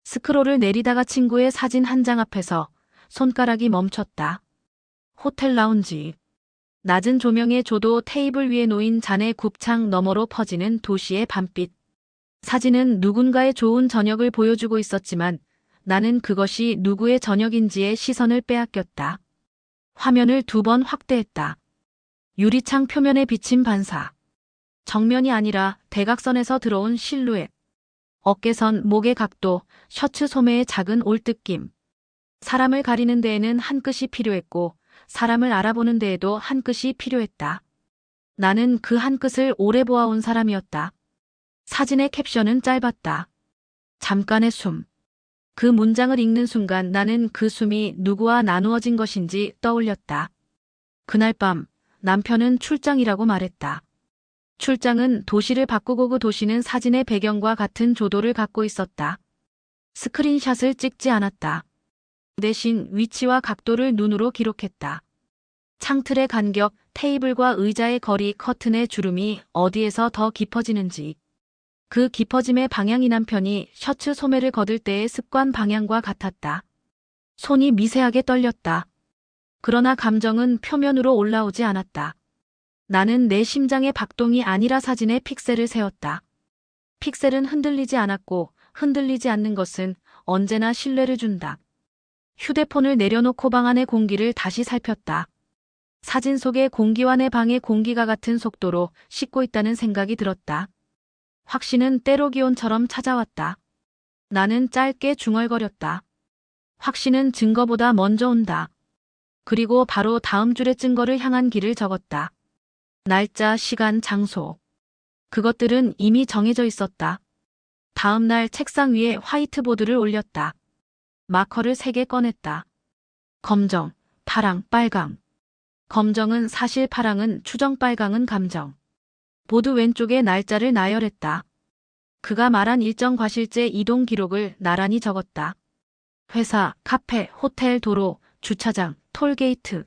[SPEAKER 1] 스크롤을 내리다가 친구의 사진 한 장 앞에서 손가락이 멈췄다. 호텔 라운지. 낮은 조명의 조도, 테이블 위에 놓인 잔의 굽창 너머로 퍼지는 도시의 밤빛. 사진은 누군가의 좋은 저녁을 보여주고 있었지만 나는 그것이 누구의 저녁인지에 시선을 빼앗겼다. 화면을 2번 확대했다. 유리창 표면에 비친 반사. 정면이 아니라 대각선에서 들어온 실루엣. 어깨선, 목의 각도, 셔츠 소매의 작은 올뜯김. 사람을 가리는 데에는 한 끗이 필요했고 사람을 알아보는 데에도 한 끗이 필요했다. 나는 그 한 끗을 오래 보아온 사람이었다. 사진의 캡션은 짧았다. 잠깐의 숨. 그 문장을 읽는 순간 나는 그 숨이 누구와 나누어진 것인지 떠올렸다. 그날 밤 남편은 출장이라고 말했다. 출장은 도시를 바꾸고 그 도시는 사진의 배경과 같은 조도를 갖고 있었다. 스크린샷을 찍지 않았다. 대신 위치와 각도를 눈으로 기록했다. 창틀의 간격, 테이블과 의자의 거리, 커튼의 주름이 어디에서 더 깊어지는지. 그 깊어짐의 방향이 남편이 셔츠 소매를 걷을 때의 습관 방향과 같았다. 손이 미세하게 떨렸다. 그러나 감정은 표면으로 올라오지 않았다. 나는 내 심장의 박동이 아니라 사진의 픽셀을 세웠다. 픽셀은 흔들리지 않았고 흔들리지 않는 것은 언제나 신뢰를 준다. 휴대폰을 내려놓고 방 안의 공기를 다시 살폈다. 사진 속의 공기와 내 방의 공기가 같은 속도로 씻고 있다는 생각이 들었다. 확신은 때로 기온처럼 찾아왔다. 나는 짧게 중얼거렸다. 확신은 증거보다 먼저 온다. 그리고 바로 다음 줄의 증거를 향한 길을 적었다. 날짜, 시간, 장소. 그것들은 이미 정해져 있었다. 다음 날 책상 위에 화이트보드를 올렸다. 마커를 3개 꺼냈다. 검정, 파랑, 빨강. 검정은 사실, 파랑은 추정, 빨강은 감정. 보드 왼쪽에 날짜를 나열했다. 그가 말한 일정 과실제 이동 기록을 나란히 적었다. 회사, 카페, 호텔, 도로, 주차장, 톨게이트.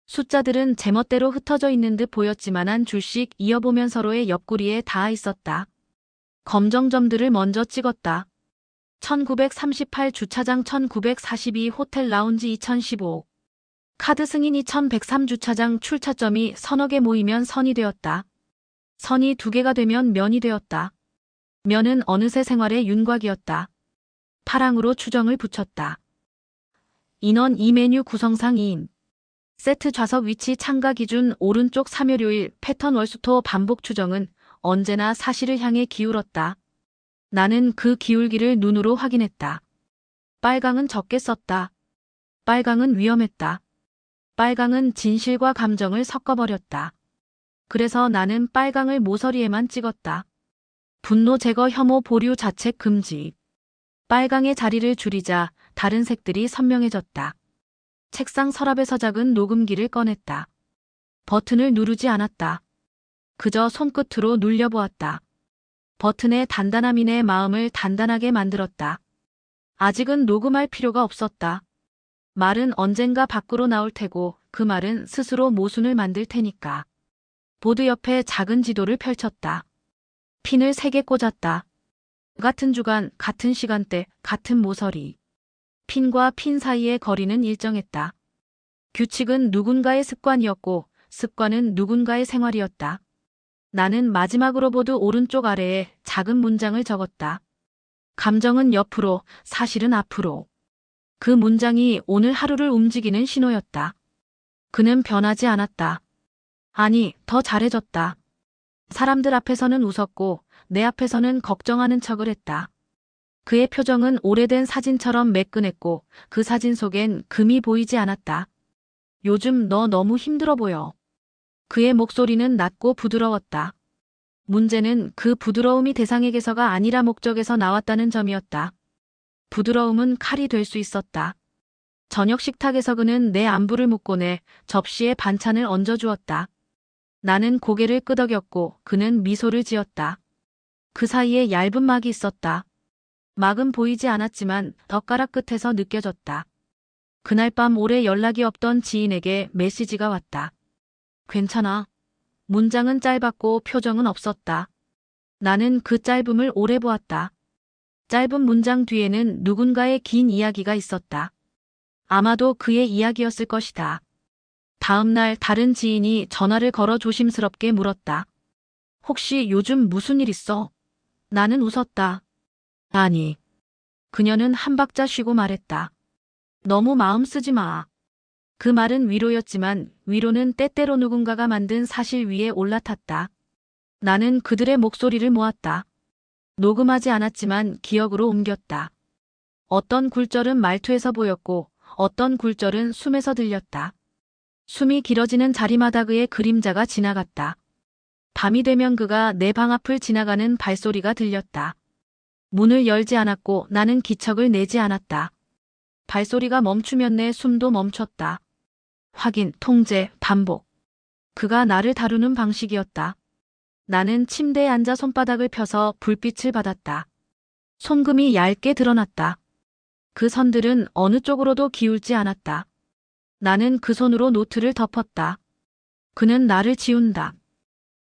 [SPEAKER 1] 숫자들은 제멋대로 흩어져 있는 듯 보였지만 한 줄씩 이어보면 서로의 옆구리에 닿아 있었다. 검정점들을 먼저 찍었다. 1938 주차장 1942 호텔 라운지 2015 카드 승인 2103 주차장 출차점이 서너 개 모이면 선이 되었다. 선이 두 개가 되면 면이 되었다. 면은 어느새 생활의 윤곽이었다. 파랑으로 추정을 붙였다. 인원 2메뉴 구성상 2인. 세트 좌석 위치 참가 기준 오른쪽 3월요일 패턴 월수토 반복 추정은 언제나 사실을 향해 기울었다. 나는 그 기울기를 눈으로 확인했다. 빨강은 적게 썼다. 빨강은 위험했다. 빨강은 진실과 감정을 섞어버렸다. 그래서 나는 빨강을 모서리에만 찍었다. 분노 제거 혐오 보류 자책 금지. 빨강의 자리를 줄이자 다른 색들이 선명해졌다. 책상 서랍에서 작은 녹음기를 꺼냈다. 버튼을 누르지 않았다. 그저 손끝으로 눌려보았다. 버튼의 단단함이 내 마음을 단단하게 만들었다. 아직은 녹음할 필요가 없었다. 말은 언젠가 밖으로 나올 테고 그 말은 스스로 모순을 만들 테니까. 보드 옆에 작은 지도를 펼쳤다. 핀을 3개 꽂았다. 같은 주간, 같은 시간대, 같은 모서리. 핀과 핀 사이의 거리는 일정했다. 규칙은 누군가의 습관이었고 습관은 누군가의 생활이었다. 나는 마지막으로 보드 오른쪽 아래에 작은 문장을 적었다. 감정은 옆으로, 사실은 앞으로. 그 문장이 오늘 하루를 움직이는 신호였다. 그는 변하지 않았다. 아니, 더 잘해졌다. 사람들 앞에서는 웃었고 내 앞에서는 걱정하는 척을 했다. 그의 표정은 오래된 사진처럼 매끈했고 그 사진 속엔 금이 보이지 않았다. 요즘 너 너무 힘들어 보여. 그의 목소리는 낮고 부드러웠다. 문제는 그 부드러움이 대상에게서가 아니라 목적에서 나왔다는 점이었다. 부드러움은 칼이 될 수 있었다. 저녁 식탁에서 그는 내 안부를 묻고 내 접시에 반찬을 얹어주었다. 나는 고개를 끄덕였고 그는 미소를 지었다. 그 사이에 얇은 막이 있었다. 막은 보이지 않았지만 젓가락 끝에서 느껴졌다. 그날 밤 오래 연락이 없던 지인에게 메시지가 왔다. 괜찮아. 문장은 짧았고 표정은 없었다. 나는 그 짧음을 오래 보았다. 짧은 문장 뒤에는 누군가의 긴 이야기가 있었다. 아마도 그의 이야기였을 것이다. 다음 날 다른 지인이 전화를 걸어 조심스럽게 물었다. 혹시 요즘 무슨 일 있어? 나는 웃었다. 아니. 그녀는 한 박자 쉬고 말했다. 너무 마음 쓰지 마. 그 말은 위로였지만 위로는 때때로 누군가가 만든 사실 위에 올라탔다. 나는 그들의 목소리를 모았다. 녹음하지 않았지만 기억으로 옮겼다. 어떤 굴절은 말투에서 보였고 어떤 굴절은 숨에서 들렸다. 숨이 길어지는 자리마다 그의 그림자가 지나갔다. 밤이 되면 그가 내 방 앞을 지나가는 발소리가 들렸다. 문을 열지 않았고 나는 기척을 내지 않았다. 발소리가 멈추면 내 숨도 멈췄다. 확인, 통제, 반복. 그가 나를 다루는 방식이었다. 나는 침대에 앉아 손바닥을 펴서 불빛을 받았다. 손금이 얇게 드러났다. 그 선들은 어느 쪽으로도 기울지 않았다. 나는 그 손으로 노트를 덮었다. 그는 나를 지운다.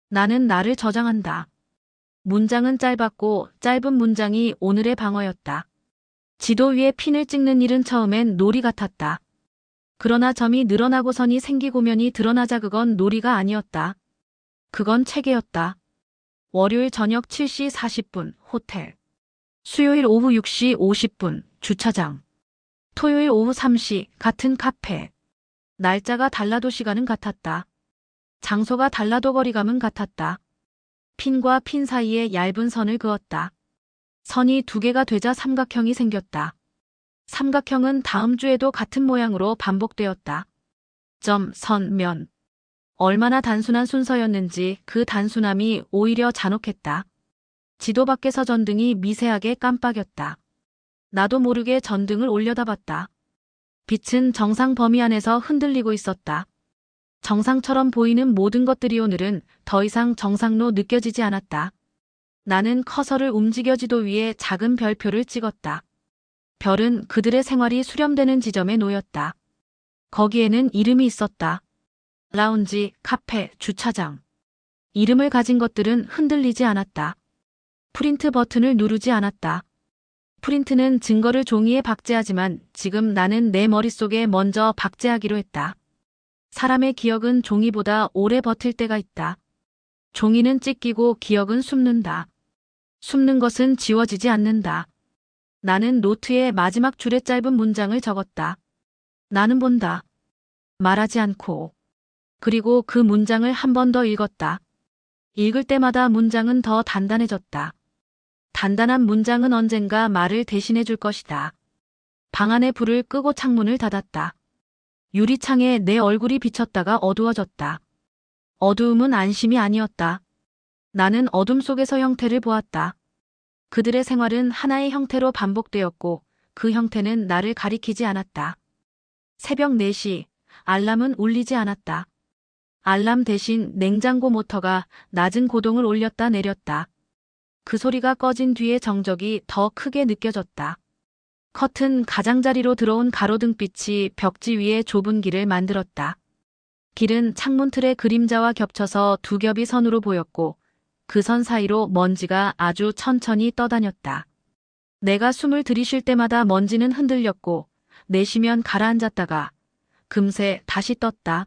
[SPEAKER 1] 나는 나를 저장한다. 문장은 짧았고 짧은 문장이 오늘의 방어였다. 지도 위에 핀을 찍는 일은 처음엔 놀이 같았다. 그러나 점이 늘어나고 선이 생기고 면이 드러나자 그건 놀이가 아니었다. 그건 체계였다. 월요일 저녁 7시 40분 호텔. 수요일 오후 6시 50분 주차장. 토요일 오후 3시 같은 카페. 날짜가 달라도 시간은 같았다. 장소가 달라도 거리감은 같았다. 핀과 핀 사이에 얇은 선을 그었다. 선이 2개가 되자 삼각형이 생겼다. 삼각형은 다음 주에도 같은 모양으로 반복되었다. 점, 선, 면. 얼마나 단순한 순서였는지 그 단순함이 오히려 잔혹했다. 지도 밖에서 전등이 미세하게 깜빡였다. 나도 모르게 전등을 올려다봤다. 빛은 정상 범위 안에서 흔들리고 있었다. 정상처럼 보이는 모든 것들이 오늘은 더 이상 정상로 느껴지지 않았다. 나는 커서를 움직여 지도 위에 작은 별표를 찍었다. 별은 그들의 생활이 수렴되는 지점에 놓였다. 거기에는 이름이 있었다. 라운지, 카페, 주차장. 이름을 가진 것들은 흔들리지 않았다. 프린트 버튼을 누르지 않았다. 프린트는 증거를 종이에 박제하지만 지금 나는 내 머릿속에 먼저 박제하기로 했다. 사람의 기억은 종이보다 오래 버틸 때가 있다. 종이는 찢기고 기억은 숨는다. 숨는 것은 지워지지 않는다. 나는 노트에 마지막 줄의 짧은 문장을 적었다. 나는 본다. 말하지 않고. 그리고 그 문장을 한 번 더 읽었다. 읽을 때마다 문장은 더 단단해졌다. 단단한 문장은 언젠가 말을 대신해 줄 것이다. 방 안에 불을 끄고 창문을 닫았다. 유리창에 내 얼굴이 비쳤다가 어두워졌다. 어두움은 안심이 아니었다. 나는 어둠 속에서 형태를 보았다. 그들의 생활은 하나의 형태로 반복되었고 그 형태는 나를 가리키지 않았다. 새벽 4시, 알람은 울리지 않았다. 알람 대신 냉장고 모터가 낮은 고동을 올렸다 내렸다. 그 소리가 꺼진 뒤의 정적이 더 크게 느껴졌다. 커튼 가장자리로 들어온 가로등빛이 벽지 위에 좁은 길을 만들었다. 길은 창문 틀의 그림자와 겹쳐서 두 겹이 선으로 보였고 그 선 사이로 먼지가 아주 천천히 떠다녔다. 내가 숨을 들이쉴 때마다 먼지는 흔들렸고 내쉬면 가라앉았다가 금세 다시 떴다.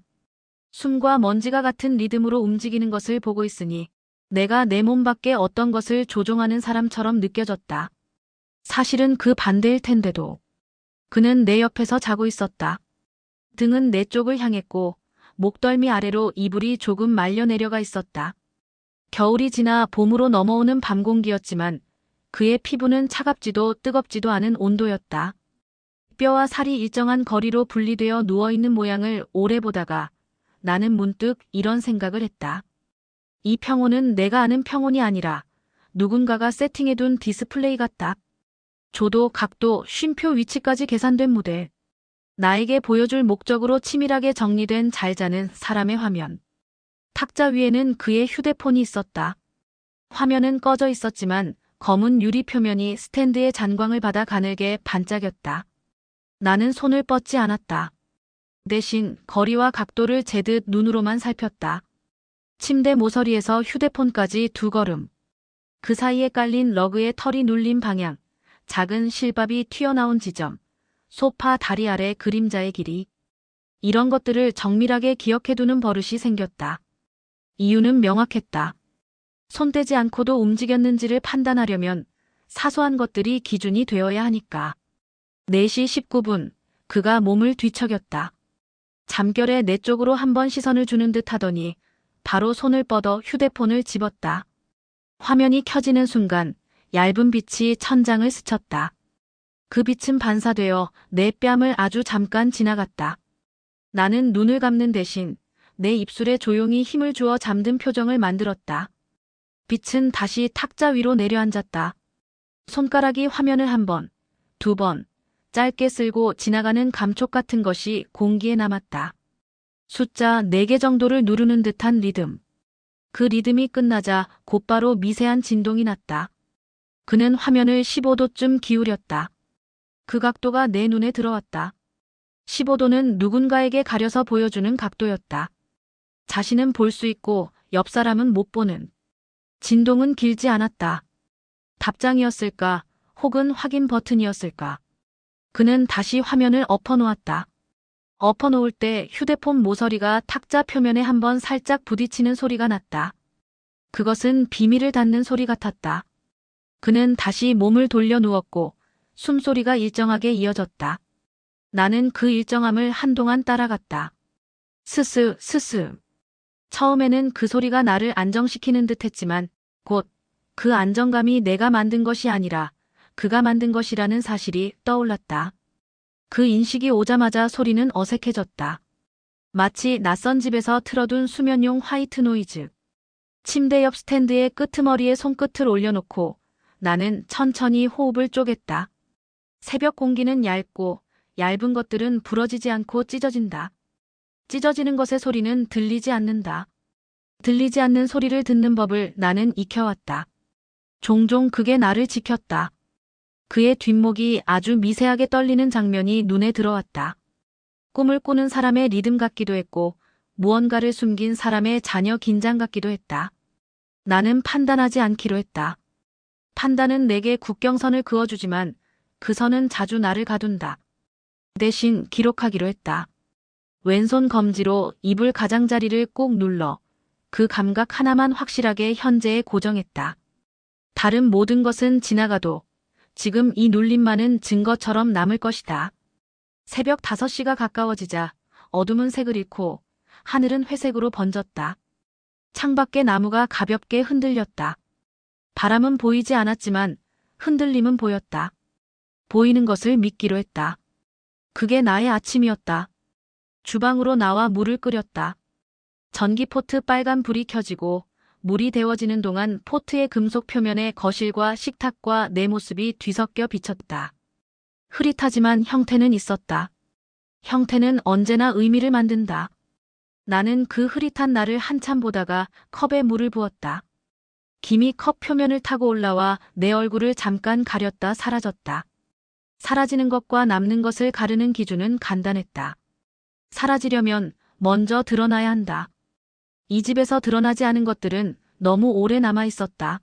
[SPEAKER 1] 숨과 먼지가 같은 리듬으로 움직이는 것을 보고 있으니 내가 내 몸 밖에 어떤 것을 조종하는 사람처럼 느껴졌다. 사실은 그 반대일 텐데도. 그는 내 옆에서 자고 있었다. 등은 내 쪽을 향했고 목덜미 아래로 이불이 조금 말려 내려가 있었다. 겨울이 지나 봄으로 넘어오는 밤 공기였지만 그의 피부는 차갑지도 뜨겁지도 않은 온도였다. 뼈와 살이 일정한 거리로 분리되어 누워있는 모양을 오래 보다가 나는 문득 이런 생각을 했다. 이 평온은 내가 아는 평온이 아니라 누군가가 세팅해둔 디스플레이 같다. 조도, 각도, 쉼표 위치까지 계산된 무대. 나에게 보여줄 목적으로 치밀하게 정리된 잘 자는 사람의 화면. 탁자 위에는 그의 휴대폰이 있었다. 화면은 꺼져 있었지만 검은 유리 표면이 스탠드의 잔광을 받아 가늘게 반짝였다. 나는 손을 뻗지 않았다. 대신 거리와 각도를 재듯 눈으로만 살폈다. 침대 모서리에서 휴대폰까지 2걸음. 그 사이에 깔린 러그에 털이 눌린 방향, 작은 실밥이 튀어나온 지점, 소파 다리 아래 그림자의 길이. 이런 것들을 정밀하게 기억해두는 버릇이 생겼다. 이유는 명확했다. 손대지 않고도 움직였는지를 판단하려면 사소한 것들이 기준이 되어야 하니까. 4시 19분, 그가 몸을 뒤척였다. 잠결에 내 쪽으로 한번 시선을 주는 듯 하더니 바로 손을 뻗어 휴대폰을 집었다. 화면이 켜지는 순간 얇은 빛이 천장을 스쳤다. 그 빛은 반사되어 내 뺨을 아주 잠깐 지나갔다. 나는 눈을 감는 대신 내 입술에 조용히 힘을 주어 잠든 표정을 만들었다. 빛은 다시 탁자 위로 내려앉았다. 손가락이 화면을 1번, 2번, 짧게 쓸고 지나가는 감촉 같은 것이 공기에 남았다. 숫자 4개 정도를 누르는 듯한 리듬. 그 리듬이 끝나자 곧바로 미세한 진동이 났다. 그는 화면을 15도쯤 기울였다. 그 각도가 내 눈에 들어왔다. 15도는 누군가에게 가려서 보여주는 각도였다. 자신은 볼 수 있고 옆 사람은 못 보는. 진동은 길지 않았다. 답장이었을까 혹은 확인 버튼이었을까. 그는 다시 화면을 엎어놓았다. 엎어놓을 때 휴대폰 모서리가 탁자 표면에 한번 살짝 부딪히는 소리가 났다. 그것은 비밀을 닫는 소리 같았다. 그는 다시 몸을 돌려 누웠고 숨소리가 일정하게 이어졌다. 나는 그 일정함을 한동안 따라갔다. 스스, 스스. 처음에는 그 소리가 나를 안정시키는 듯 했지만 곧 그 안정감이 내가 만든 것이 아니라 그가 만든 것이라는 사실이 떠올랐다. 그 인식이 오자마자 소리는 어색해졌다. 마치 낯선 집에서 틀어둔 수면용 화이트 노이즈. 침대 옆 스탠드의 끄트머리에 손끝을 올려놓고 나는 천천히 호흡을 쪼갰다. 새벽 공기는 얇고 얇은 것들은 부러지지 않고 찢어진다. 찢어지는 것의 소리는 들리지 않는다. 들리지 않는 소리를 듣는 법을 나는 익혀왔다. 종종 그게 나를 지켰다. 그의 뒷목이 아주 미세하게 떨리는 장면이 눈에 들어왔다. 꿈을 꾸는 사람의 리듬 같기도 했고 무언가를 숨긴 사람의 자녀 긴장 같기도 했다. 나는 판단하지 않기로 했다. 판단은 내게 국경선을 그어주지만 그 선은 자주 나를 가둔다. 대신 기록하기로 했다. 왼손 검지로 이불 가장자리를 꾹 눌러 그 감각 하나만 확실하게 현재에 고정했다. 다른 모든 것은 지나가도 지금 이 눌림만은 증거처럼 남을 것이다. 새벽 5시가 가까워지자 어둠은 색을 잃고 하늘은 회색으로 번졌다. 창밖의 나무가 가볍게 흔들렸다. 바람은 보이지 않았지만 흔들림은 보였다. 보이는 것을 믿기로 했다. 그게 나의 아침이었다. 주방으로 나와 물을 끓였다. 전기포트 빨간 불이 켜지고 물이 데워지는 동안 포트의 금속 표면에 거실과 식탁과 내 모습이 뒤섞여 비쳤다. 흐릿하지만 형태는 있었다. 형태는 언제나 의미를 만든다. 나는 그 흐릿한 나를 한참 보다가 컵에 물을 부었다. 김이 컵 표면을 타고 올라와 내 얼굴을 잠깐 가렸다 사라졌다. 사라지는 것과 남는 것을 가르는 기준은 간단했다. 사라지려면 먼저 드러나야 한다. 이 집에서 드러나지 않은 것들은 너무 오래 남아 있었다.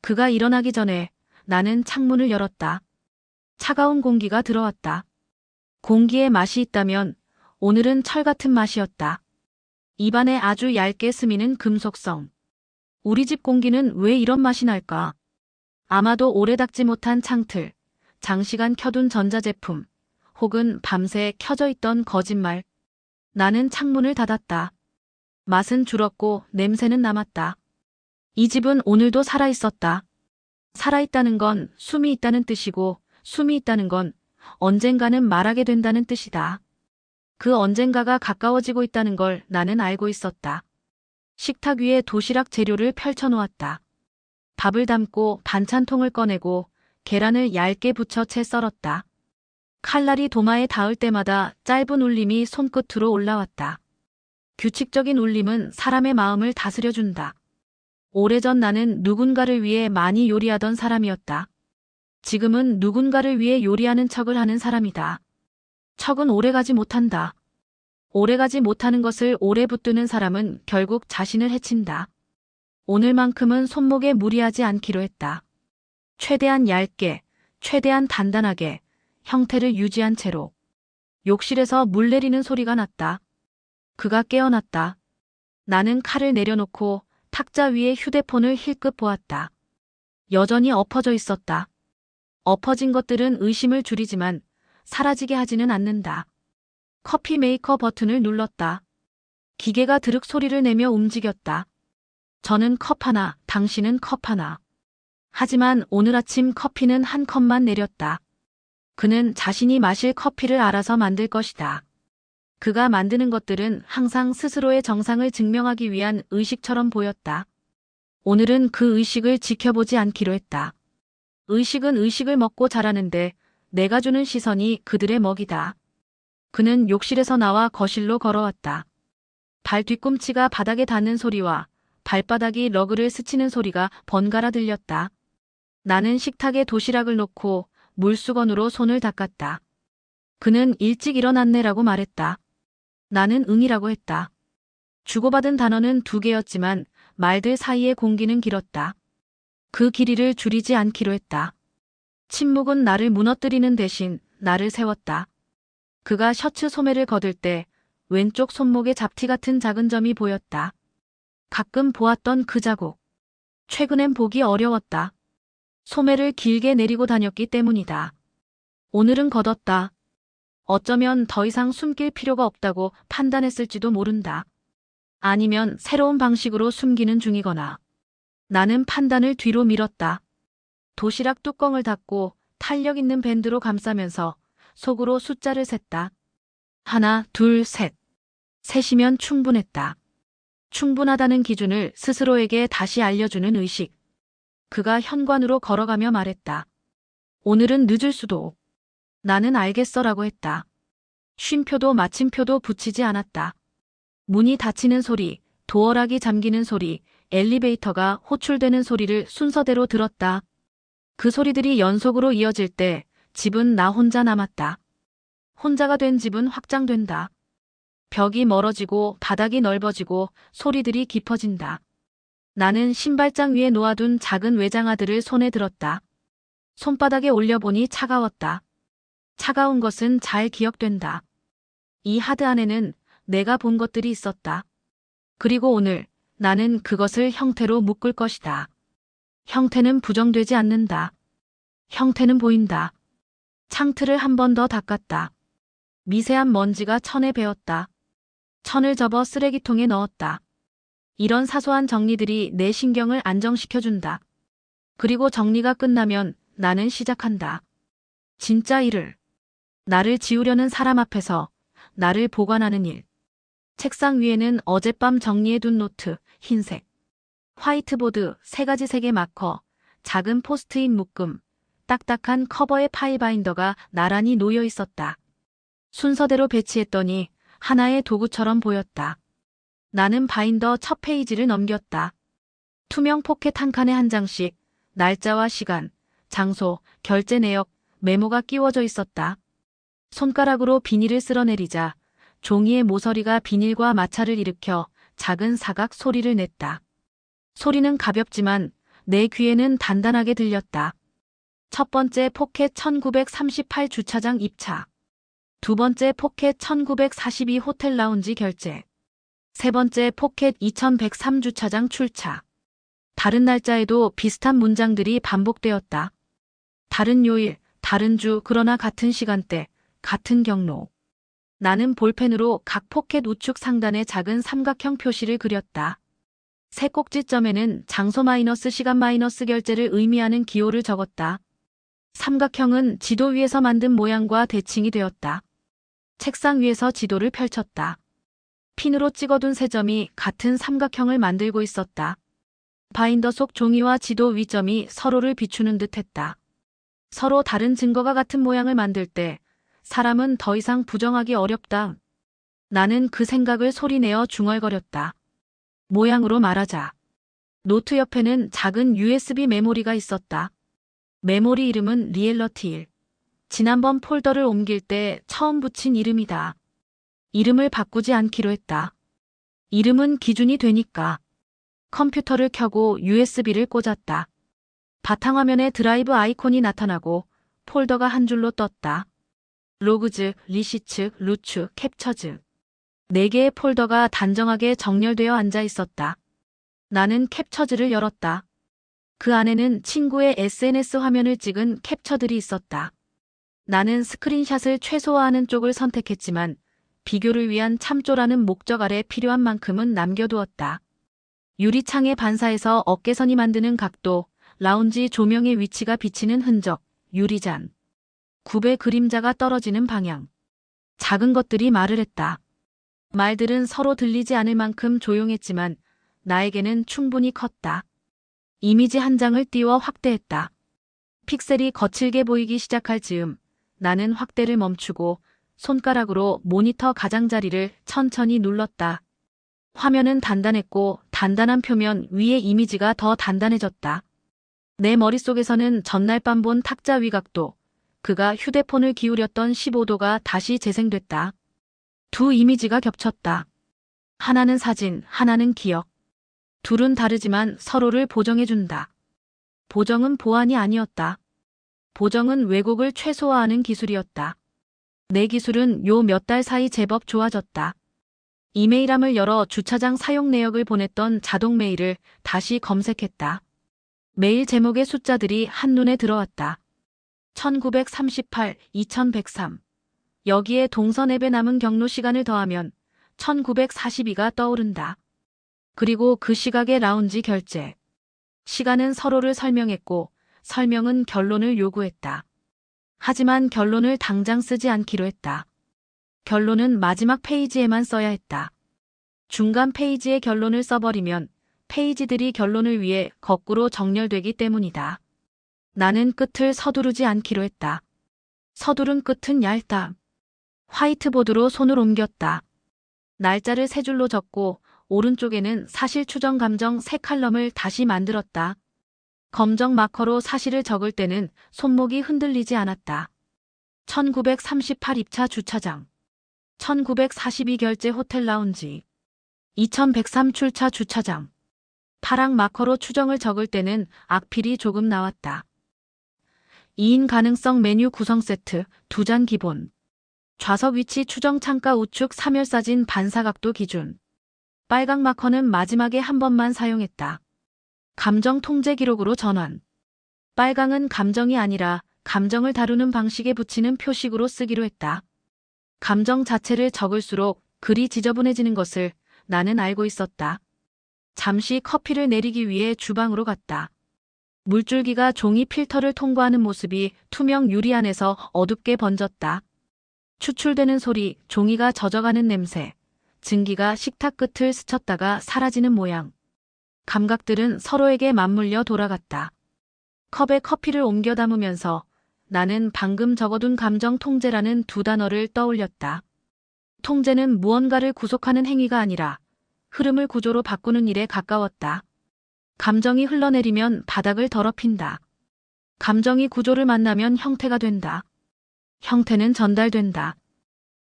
[SPEAKER 1] 그가 일어나기 전에 나는 창문을 열었다. 차가운 공기가 들어왔다. 공기에 맛이 있다면 오늘은 철 같은 맛이었다. 입안에 아주 얇게 스미는 금속성. 우리 집 공기는 왜 이런 맛이 날까? 아마도 오래 닦지 못한 창틀, 장시간 켜둔 전자제품, 혹은 밤새 켜져 있던 거짓말. 나는 창문을 닫았다. 맛은 줄었고 냄새는 남았다. 이 집은 오늘도 살아있었다. 살아있다는 건 숨이 있다는 뜻이고 숨이 있다는 건 언젠가는 말하게 된다는 뜻이다. 그 언젠가가 가까워지고 있다는 걸 나는 알고 있었다. 식탁 위에 도시락 재료를 펼쳐놓았다. 밥을 담고 반찬통을 꺼내고 계란을 얇게 부쳐 채 썰었다. 칼날이 도마에 닿을 때마다 짧은 울림이 손끝으로 올라왔다. 규칙적인 울림은 사람의 마음을 다스려준다. 오래전 나는 누군가를 위해 많이 요리하던 사람이었다. 지금은 누군가를 위해 요리하는 척을 하는 사람이다. 척은 오래가지 못한다. 오래가지 못하는 것을 오래 붙드는 사람은 결국 자신을 해친다. 오늘만큼은 손목에 무리하지 않기로 했다. 최대한 얇게, 최대한 단단하게 형태를 유지한 채로. 욕실에서 물 내리는 소리가 났다. 그가 깨어났다. 나는 칼을 내려놓고 탁자 위에 휴대폰을 힐끗 보았다. 여전히 엎어져 있었다. 엎어진 것들은 의심을 줄이지만 사라지게 하지는 않는다. 커피 메이커 버튼을 눌렀다. 기계가 드륵 소리를 내며 움직였다. 저는 컵 하나, 당신은 컵 하나. 하지만 오늘 아침 커피는 한 컵만 내렸다. 그는 자신이 마실 커피를 알아서 만들 것이다. 그가 만드는 것들은 항상 스스로의 정상을 증명하기 위한 의식처럼 보였다. 오늘은 그 의식을 지켜보지 않기로 했다. 의식은 의식을 먹고 자라는데 내가 주는 시선이 그들의 먹이다. 그는 욕실에서 나와 거실로 걸어왔다. 발 뒤꿈치가 바닥에 닿는 소리와 발바닥이 러그를 스치는 소리가 번갈아 들렸다. 나는 식탁에 도시락을 놓고 물수건으로 손을 닦았다. 그는 일찍 일어났네라고 말했다. 나는 응이라고 했다. 주고받은 단어는 2개였지만 말들 사이의 공기는 길었다. 그 길이를 줄이지 않기로 했다. 침묵은 나를 무너뜨리는 대신 나를 세웠다. 그가 셔츠 소매를 걷을 때 왼쪽 손목에 잡티 같은 작은 점이 보였다. 가끔 보았던 그 자국. 최근엔 보기 어려웠다. 소매를 길게 내리고 다녔기 때문이다. 오늘은 걷었다. 어쩌면 더 이상 숨길 필요가 없다고 판단했을지도 모른다. 아니면 새로운 방식으로 숨기는 중이거나. 나는 판단을 뒤로 밀었다. 도시락 뚜껑을 닫고 탄력 있는 밴드로 감싸면서 속으로 숫자를 셌다. 1, 2, 3. 셋이면 충분했다. 충분하다는 기준을 스스로에게 다시 알려주는 의식. 그가 현관으로 걸어가며 말했다. 오늘은 늦을 수도. 나는 알겠어라고 했다. 쉼표도 마침표도 붙이지 않았다. 문이 닫히는 소리, 도어락이 잠기는 소리, 엘리베이터가 호출되는 소리를 순서대로 들었다. 그 소리들이 연속으로 이어질 때 집은 나 혼자 남았다. 혼자가 된 집은 확장된다. 벽이 멀어지고 바닥이 넓어지고 소리들이 깊어진다. 나는 신발장 위에 놓아둔 작은 외장하드를 손에 들었다. 손바닥에 올려보니 차가웠다. 차가운 것은 잘 기억된다. 이 하드 안에는 내가 본 것들이 있었다. 그리고 오늘 나는 그것을 형태로 묶을 것이다. 형태는 부정되지 않는다. 형태는 보인다. 창틀을 한 번 더 닦았다. 미세한 먼지가 천에 배었다. 천을 접어 쓰레기통에 넣었다. 이런 사소한 정리들이 내 신경을 안정시켜준다. 그리고 정리가 끝나면 나는 시작한다. 진짜 일을. 나를 지우려는 사람 앞에서 나를 보관하는 일. 책상 위에는 어젯밤 정리해둔 노트, 흰색. 화이트보드, 3가지 색의 마커, 작은 포스트잇 묶음, 딱딱한 커버의 파일 바인더가 나란히 놓여 있었다. 순서대로 배치했더니 하나의 도구처럼 보였다. 나는 바인더 첫 페이지를 넘겼다. 투명 포켓 한 칸에 한 장씩, 날짜와 시간, 장소, 결제 내역, 메모가 끼워져 있었다. 손가락으로 비닐을 쓸어내리자 종이의 모서리가 비닐과 마찰을 일으켜 작은 사각 소리를 냈다. 소리는 가볍지만 내 귀에는 단단하게 들렸다. 첫 번째 포켓 1938 주차장 입차. 두 번째 포켓 1942 호텔 라운지 결제. 세 번째 포켓 2103 주차장 출차. 다른 날짜에도 비슷한 문장들이 반복되었다. 다른 요일, 다른 주, 그러나 같은 시간대, 같은 경로. 나는 볼펜으로 각 포켓 우측 상단에 작은 삼각형 표시를 그렸다. 세 꼭지점에는 장소 마이너스 시간 마이너스 결제를 의미하는 기호를 적었다. 삼각형은 지도 위에서 만든 모양과 대칭이 되었다. 책상 위에서 지도를 펼쳤다. 핀으로 찍어둔 세 점이 같은 삼각형을 만들고 있었다. 바인더 속 종이와 지도 위점이 서로를 비추는 듯했다. 서로 다른 증거가 같은 모양을 만들 때 사람은 더 이상 부정하기 어렵다. 나는 그 생각을 소리내어 중얼거렸다. 모양으로 말하자. 노트 옆에는 작은 USB 메모리가 있었다. 메모리 이름은 리얼러티 1. 지난번 폴더를 옮길 때 처음 붙인 이름이다. 이름을 바꾸지 않기로 했다. 이름은 기준이 되니까. 컴퓨터를 켜고 USB를 꽂았다. 바탕화면에 드라이브 아이콘이 나타나고 폴더가 한 줄로 떴다. 로그즈, 리시츠, 루츠, 캡처즈. 4개의 폴더가 단정하게 정렬되어 앉아 있었다. 나는 캡처즈를 열었다. 그 안에는 친구의 SNS 화면을 찍은 캡처들이 있었다. 나는 스크린샷을 최소화하는 쪽을 선택했지만 비교를 위한 참조라는 목적 아래 필요한 만큼은 남겨두었다. 유리창의 반사에서 어깨선이 만드는 각도, 라운지 조명의 위치가 비치는 흔적, 유리잔. 굽의 그림자가 떨어지는 방향. 작은 것들이 말을 했다. 말들은 서로 들리지 않을 만큼 조용했지만 나에게는 충분히 컸다. 이미지 한 장을 띄워 확대했다. 픽셀이 거칠게 보이기 시작할 즈음 나는 확대를 멈추고 손가락으로 모니터 가장자리를 천천히 눌렀다. 화면은 단단했고 단단한 표면 위에 이미지가 더 단단해졌다. 내 머릿속에서는 전날 밤 본 탁자 위각도, 그가 휴대폰을 기울였던 15도가 다시 재생됐다. 두 이미지가 겹쳤다. 하나는 사진, 하나는 기억. 둘은 다르지만 서로를 보정해준다. 보정은 보안이 아니었다. 보정은 왜곡을 최소화하는 기술이었다. 내 기술은 요 몇 달 사이 제법 좋아졌다. 이메일함을 열어 주차장 사용 내역을 보냈던 자동 메일을 다시 검색했다. 메일 제목의 숫자들이 한눈에 들어왔다. 1938, 2103. 여기에 동선 앱에 남은 경로 시간을 더하면 1942가 떠오른다. 그리고 그 시각의 라운지 결제. 시간은 서로를 설명했고 설명은 결론을 요구했다. 하지만 결론을 당장 쓰지 않기로 했다. 결론은 마지막 페이지에만 써야 했다. 중간 페이지에 결론을 써버리면 페이지들이 결론을 위해 거꾸로 정렬되기 때문이다. 나는 끝을 서두르지 않기로 했다. 서두른 끝은 얇다. 화이트보드로 손을 옮겼다. 날짜를 3줄로 적고 오른쪽에는 사실 추정 감정 3칼럼을 다시 만들었다. 검정 마커로 사실을 적을 때는 손목이 흔들리지 않았다. 1938 입차 주차장, 1942 결제 호텔 라운지, 2103 출차 주차장. 파랑 마커로 추정을 적을 때는 악필이 조금 나왔다. 2인 가능성 메뉴 구성 세트 2잔 기본. 좌석 위치 추정 창가 우측 3열 사진 반사각도 기준. 빨강 마커는 마지막에 한 번만 사용했다. 감정 통제 기록으로 전환. 빨강은 감정이 아니라 감정을 다루는 방식에 붙이는 표식으로 쓰기로 했다. 감정 자체를 적을수록 글이 지저분해지는 것을 나는 알고 있었다. 잠시 커피를 내리기 위해 주방으로 갔다. 물줄기가 종이 필터를 통과하는 모습이 투명 유리 안에서 어둡게 번졌다. 추출되는 소리, 종이가 젖어가는 냄새, 증기가 식탁 끝을 스쳤다가 사라지는 모양. 감각들은 서로에게 맞물려 돌아갔다. 컵에 커피를 옮겨 담으면서 나는 방금 적어둔 감정 통제라는 2단어를 떠올렸다. 통제는 무언가를 구속하는 행위가 아니라 흐름을 구조로 바꾸는 일에 가까웠다. 감정이 흘러내리면 바닥을 더럽힌다. 감정이 구조를 만나면 형태가 된다. 형태는 전달된다.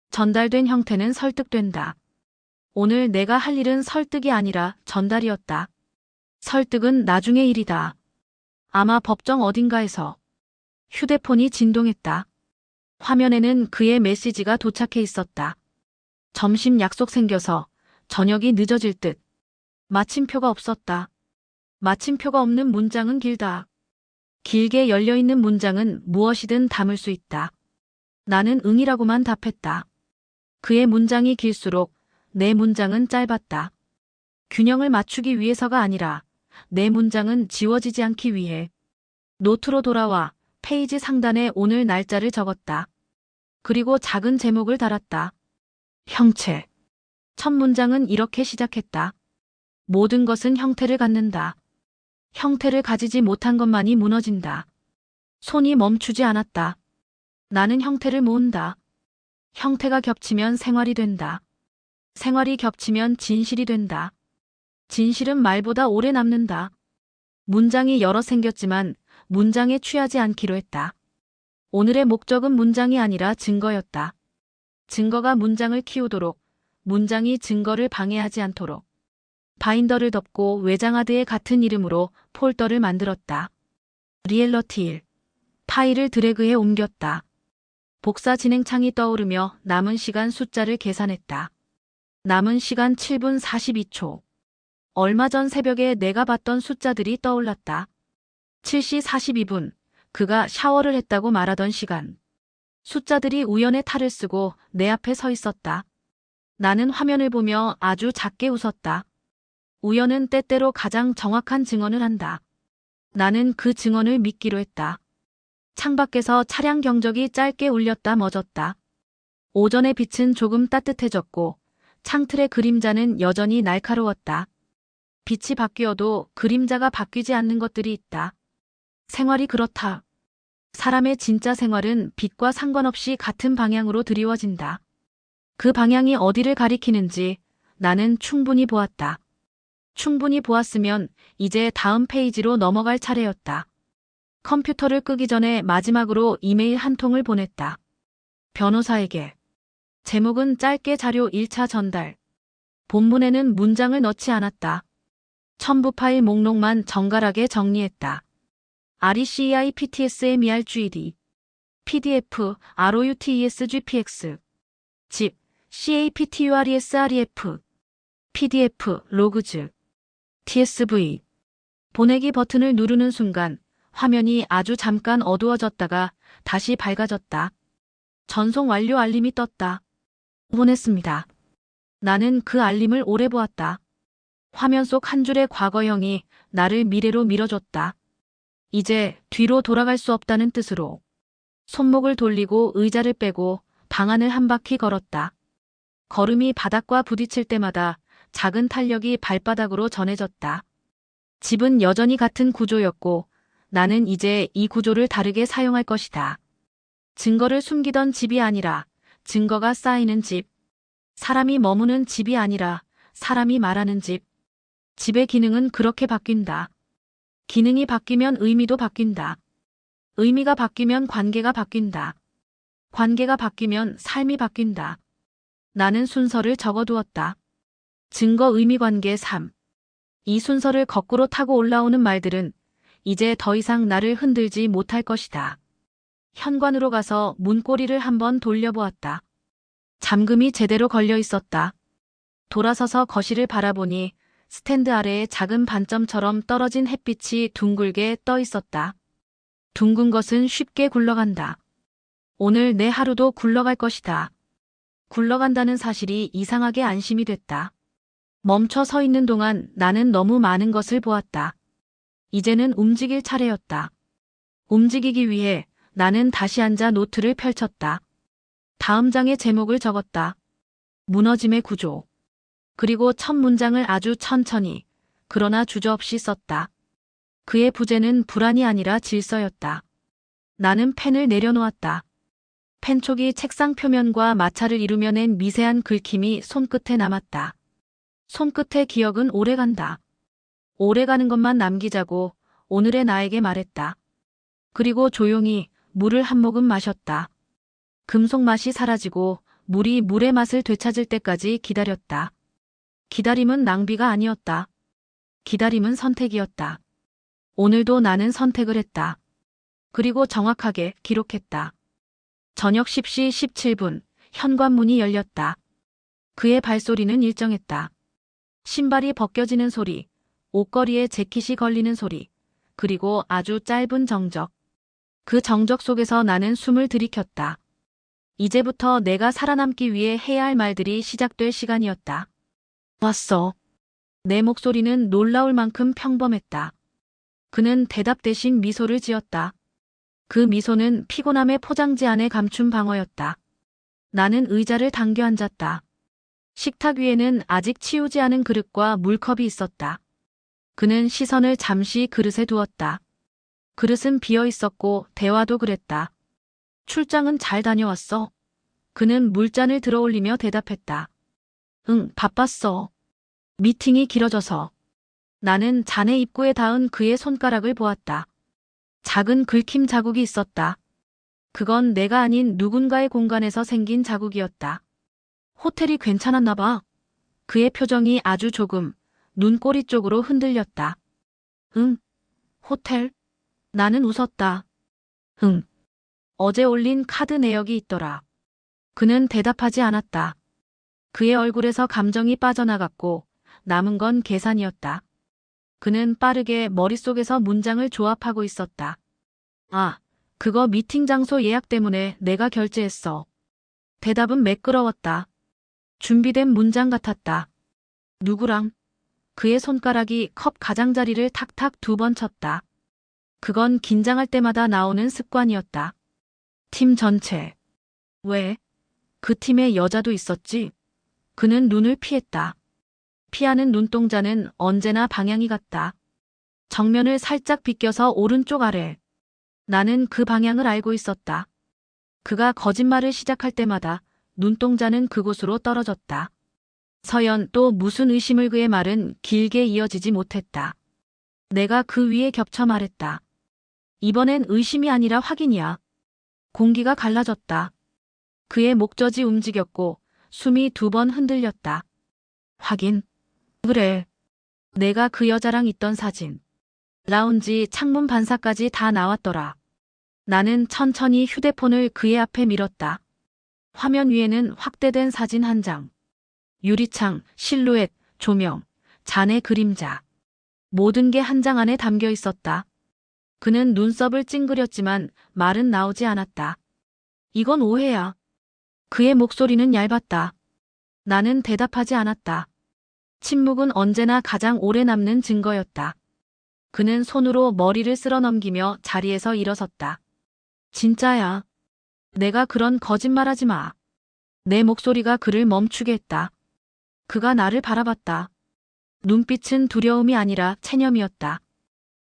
[SPEAKER 1] 전달된 형태는 설득된다. 오늘 내가 할 일은 설득이 아니라 전달이었다. 설득은 나중의 일이다. 아마 법정 어딘가에서. 휴대폰이 진동했다. 화면에는 그의 메시지가 도착해 있었다. 점심 약속 생겨서 저녁이 늦어질 듯. 마침표가 없었다. 마침표가 없는 문장은 길다. 길게 열려있는 문장은 무엇이든 담을 수 있다. 나는 응이라고만 답했다. 그의 문장이 길수록 내 문장은 짧았다. 균형을 맞추기 위해서가 아니라 내 문장은 지워지지 않기 위해. 노트로 돌아와 페이지 상단에 오늘 날짜를 적었다. 그리고 작은 제목을 달았다. 형체. 첫 문장은 이렇게 시작했다. 모든 것은 형태를 갖는다. 형태를 가지지 못한 것만이 무너진다. 손이 멈추지 않았다. 나는 형태를 모은다. 형태가 겹치면 생활이 된다. 생활이 겹치면 진실이 된다. 진실은 말보다 오래 남는다. 문장이 여러 생겼지만 문장에 취하지 않기로 했다. 오늘의 목적은 문장이 아니라 증거였다. 증거가 문장을 키우도록, 문장이 증거를 방해하지 않도록. 바인더를 덮고 외장하드의 같은 이름으로 폴더를 만들었다. 리얼러티 1. 파일을 드래그해 옮겼다. 복사 진행창이 떠오르며 남은 시간 숫자를 계산했다. 남은 시간 7분 42초. 얼마 전 새벽에 내가 봤던 숫자들이 떠올랐다. 7시 42분, 그가 샤워를 했다고 말하던 시간. 숫자들이 우연의 탈을 쓰고 내 앞에 서 있었다. 나는 화면을 보며 아주 작게 웃었다. 우연은 때때로 가장 정확한 증언을 한다. 나는 그 증언을 믿기로 했다. 창밖에서 차량 경적이 짧게 울렸다 멎었다. 오전의 빛은 조금 따뜻해졌고 창틀의 그림자는 여전히 날카로웠다. 빛이 바뀌어도 그림자가 바뀌지 않는 것들이 있다. 생활이 그렇다. 사람의 진짜 생활은 빛과 상관없이 같은 방향으로 드리워진다. 그 방향이 어디를 가리키는지 나는 충분히 보았다. 충분히 보았으면 이제 다음 페이지로 넘어갈 차례였다. 컴퓨터를 끄기 전에 마지막으로 이메일 한 통을 보냈다. 변호사에게. 제목은 짧게 자료 1차 전달. 본문에는 문장을 넣지 않았다. 첨부 파일 목록만 정갈하게 정리했다. RECEI PTSMERGED PDF ROUTESGPX zip CAPTURESREF PDF 로그즈 TSV 보내기 버튼을 누르는 순간 화면이 아주 잠깐 어두워졌다가 다시 밝아졌다. 전송 완료 알림이 떴다. 보냈습니다. 나는 그 알림을 오래 보았다. 화면 속 한 줄의 과거형이 나를 미래로 밀어줬다. 이제 뒤로 돌아갈 수 없다는 뜻으로. 손목을 돌리고 의자를 빼고 방안을 한 바퀴 걸었다. 걸음이 바닥과 부딪힐 때마다 작은 탄력이 발바닥으로 전해졌다. 집은 여전히 같은 구조였고 나는 이제 이 구조를 다르게 사용할 것이다. 증거를 숨기던 집이 아니라 증거가 쌓이는 집. 사람이 머무는 집이 아니라 사람이 말하는 집. 집의 기능은 그렇게 바뀐다. 기능이 바뀌면 의미도 바뀐다. 의미가 바뀌면 관계가 바뀐다. 관계가 바뀌면 삶이 바뀐다. 나는 순서를 적어두었다. 증거 의미 관계 3. 이 순서를 거꾸로 타고 올라오는 말들은 이제 더 이상 나를 흔들지 못할 것이다. 현관으로 가서 문고리를 한번 돌려보았다. 잠금이 제대로 걸려 있었다. 돌아서서 거실을 바라보니 스탠드 아래에 작은 반점처럼 떨어진 햇빛이 둥글게 떠 있었다. 둥근 것은 쉽게 굴러간다. 오늘 내 하루도 굴러갈 것이다. 굴러간다는 사실이 이상하게 안심이 됐다. 멈춰 서 있는 동안 나는 너무 많은 것을 보았다. 이제는 움직일 차례였다. 움직이기 위해 나는 다시 앉아 노트를 펼쳤다. 다음 장의 제목을 적었다. 무너짐의 구조. 그리고 첫 문장을 아주 천천히, 그러나 주저없이 썼다. 그의 부제는 불안이 아니라 질서였다. 나는 펜을 내려놓았다. 펜촉이 책상 표면과 마찰을 이루며 낸 미세한 긁힘이 손끝에 남았다. 손끝의 기억은 오래간다. 오래가는 것만 남기자고 오늘의 나에게 말했다. 그리고 조용히 물을 한 모금 마셨다. 금속 맛이 사라지고 물이 물의 맛을 되찾을 때까지 기다렸다. 기다림은 낭비가 아니었다. 기다림은 선택이었다. 오늘도 나는 선택을 했다. 그리고 정확하게 기록했다. 저녁 10시 17분, 현관문이 열렸다. 그의 발소리는 일정했다. 신발이 벗겨지는 소리, 옷걸이에 재킷이 걸리는 소리, 그리고 아주 짧은 정적. 그 정적 속에서 나는 숨을 들이켰다. 이제부터 내가 살아남기 위해 해야 할 말들이 시작될 시간이었다. 왔어. 내 목소리는 놀라울 만큼 평범했다. 그는 대답 대신 미소를 지었다. 그 미소는 피곤함의 포장지 안에 감춘 방어였다. 나는 의자를 당겨 앉았다. 식탁 위에는 아직 치우지 않은 그릇과 물컵이 있었다. 그는 시선을 잠시 그릇에 두었다. 그릇은 비어 있었고 대화도 그랬다. 출장은 잘 다녀왔어. 그는 물잔을 들어 올리며 대답했다. 응, 바빴어. 미팅이 길어져서. 나는 잔의 입구에 닿은 그의 손가락을 보았다. 작은 긁힘 자국이 있었다. 그건 내가 아닌 누군가의 공간에서 생긴 자국이었다. 호텔이 괜찮았나 봐. 그의 표정이 아주 조금 눈꼬리 쪽으로 흔들렸다. 응, 호텔? 나는 웃었다. 응, 어제 올린 카드 내역이 있더라. 그는 대답하지 않았다. 그의 얼굴에서 감정이 빠져나갔고 남은 건 계산이었다. 그는 빠르게 머릿속에서 문장을 조합하고 있었다. 아, 그거 미팅 장소 예약 때문에 내가 결제했어. 대답은 매끄러웠다. 준비된 문장 같았다. 누구랑? 그의 손가락이 컵 가장자리를 탁탁 2번 쳤다. 그건 긴장할 때마다 나오는 습관이었다. 팀 전체. 왜? 그 팀에 여자도 있었지? 그는 눈을 피했다. 피하는 눈동자는 언제나 방향이 같다. 정면을 살짝 비껴서 오른쪽 아래. 나는 그 방향을 알고 있었다. 그가 거짓말을 시작할 때마다 눈동자는 그곳으로 떨어졌다. 서연 또 무슨 의심을 그의 말은 길게 이어지지 못했다. 내가 그 위에 겹쳐 말했다. 이번엔 의심이 아니라 확인이야. 공기가 갈라졌다. 그의 목젖이 움직였고 숨이 2번 흔들렸다. 확인. 그래. 내가 그 여자랑 있던 사진. 라운지 창문 반사까지 다 나왔더라. 나는 천천히 휴대폰을 그의 앞에 밀었다. 화면 위에는 확대된 사진 한 장. 유리창, 실루엣, 조명, 잔의 그림자. 모든 게 한 장 안에 담겨 있었다. 그는 눈썹을 찡그렸지만 말은 나오지 않았다. 이건 오해야. 그의 목소리는 얇았다. 나는 대답하지 않았다. 침묵은 언제나 가장 오래 남는 증거였다. 그는 손으로 머리를 쓸어 넘기며 자리에서 일어섰다. 진짜야. 내가 그런 거짓말하지 마. 내 목소리가 그를 멈추게 했다. 그가 나를 바라봤다. 눈빛은 두려움이 아니라 체념이었다.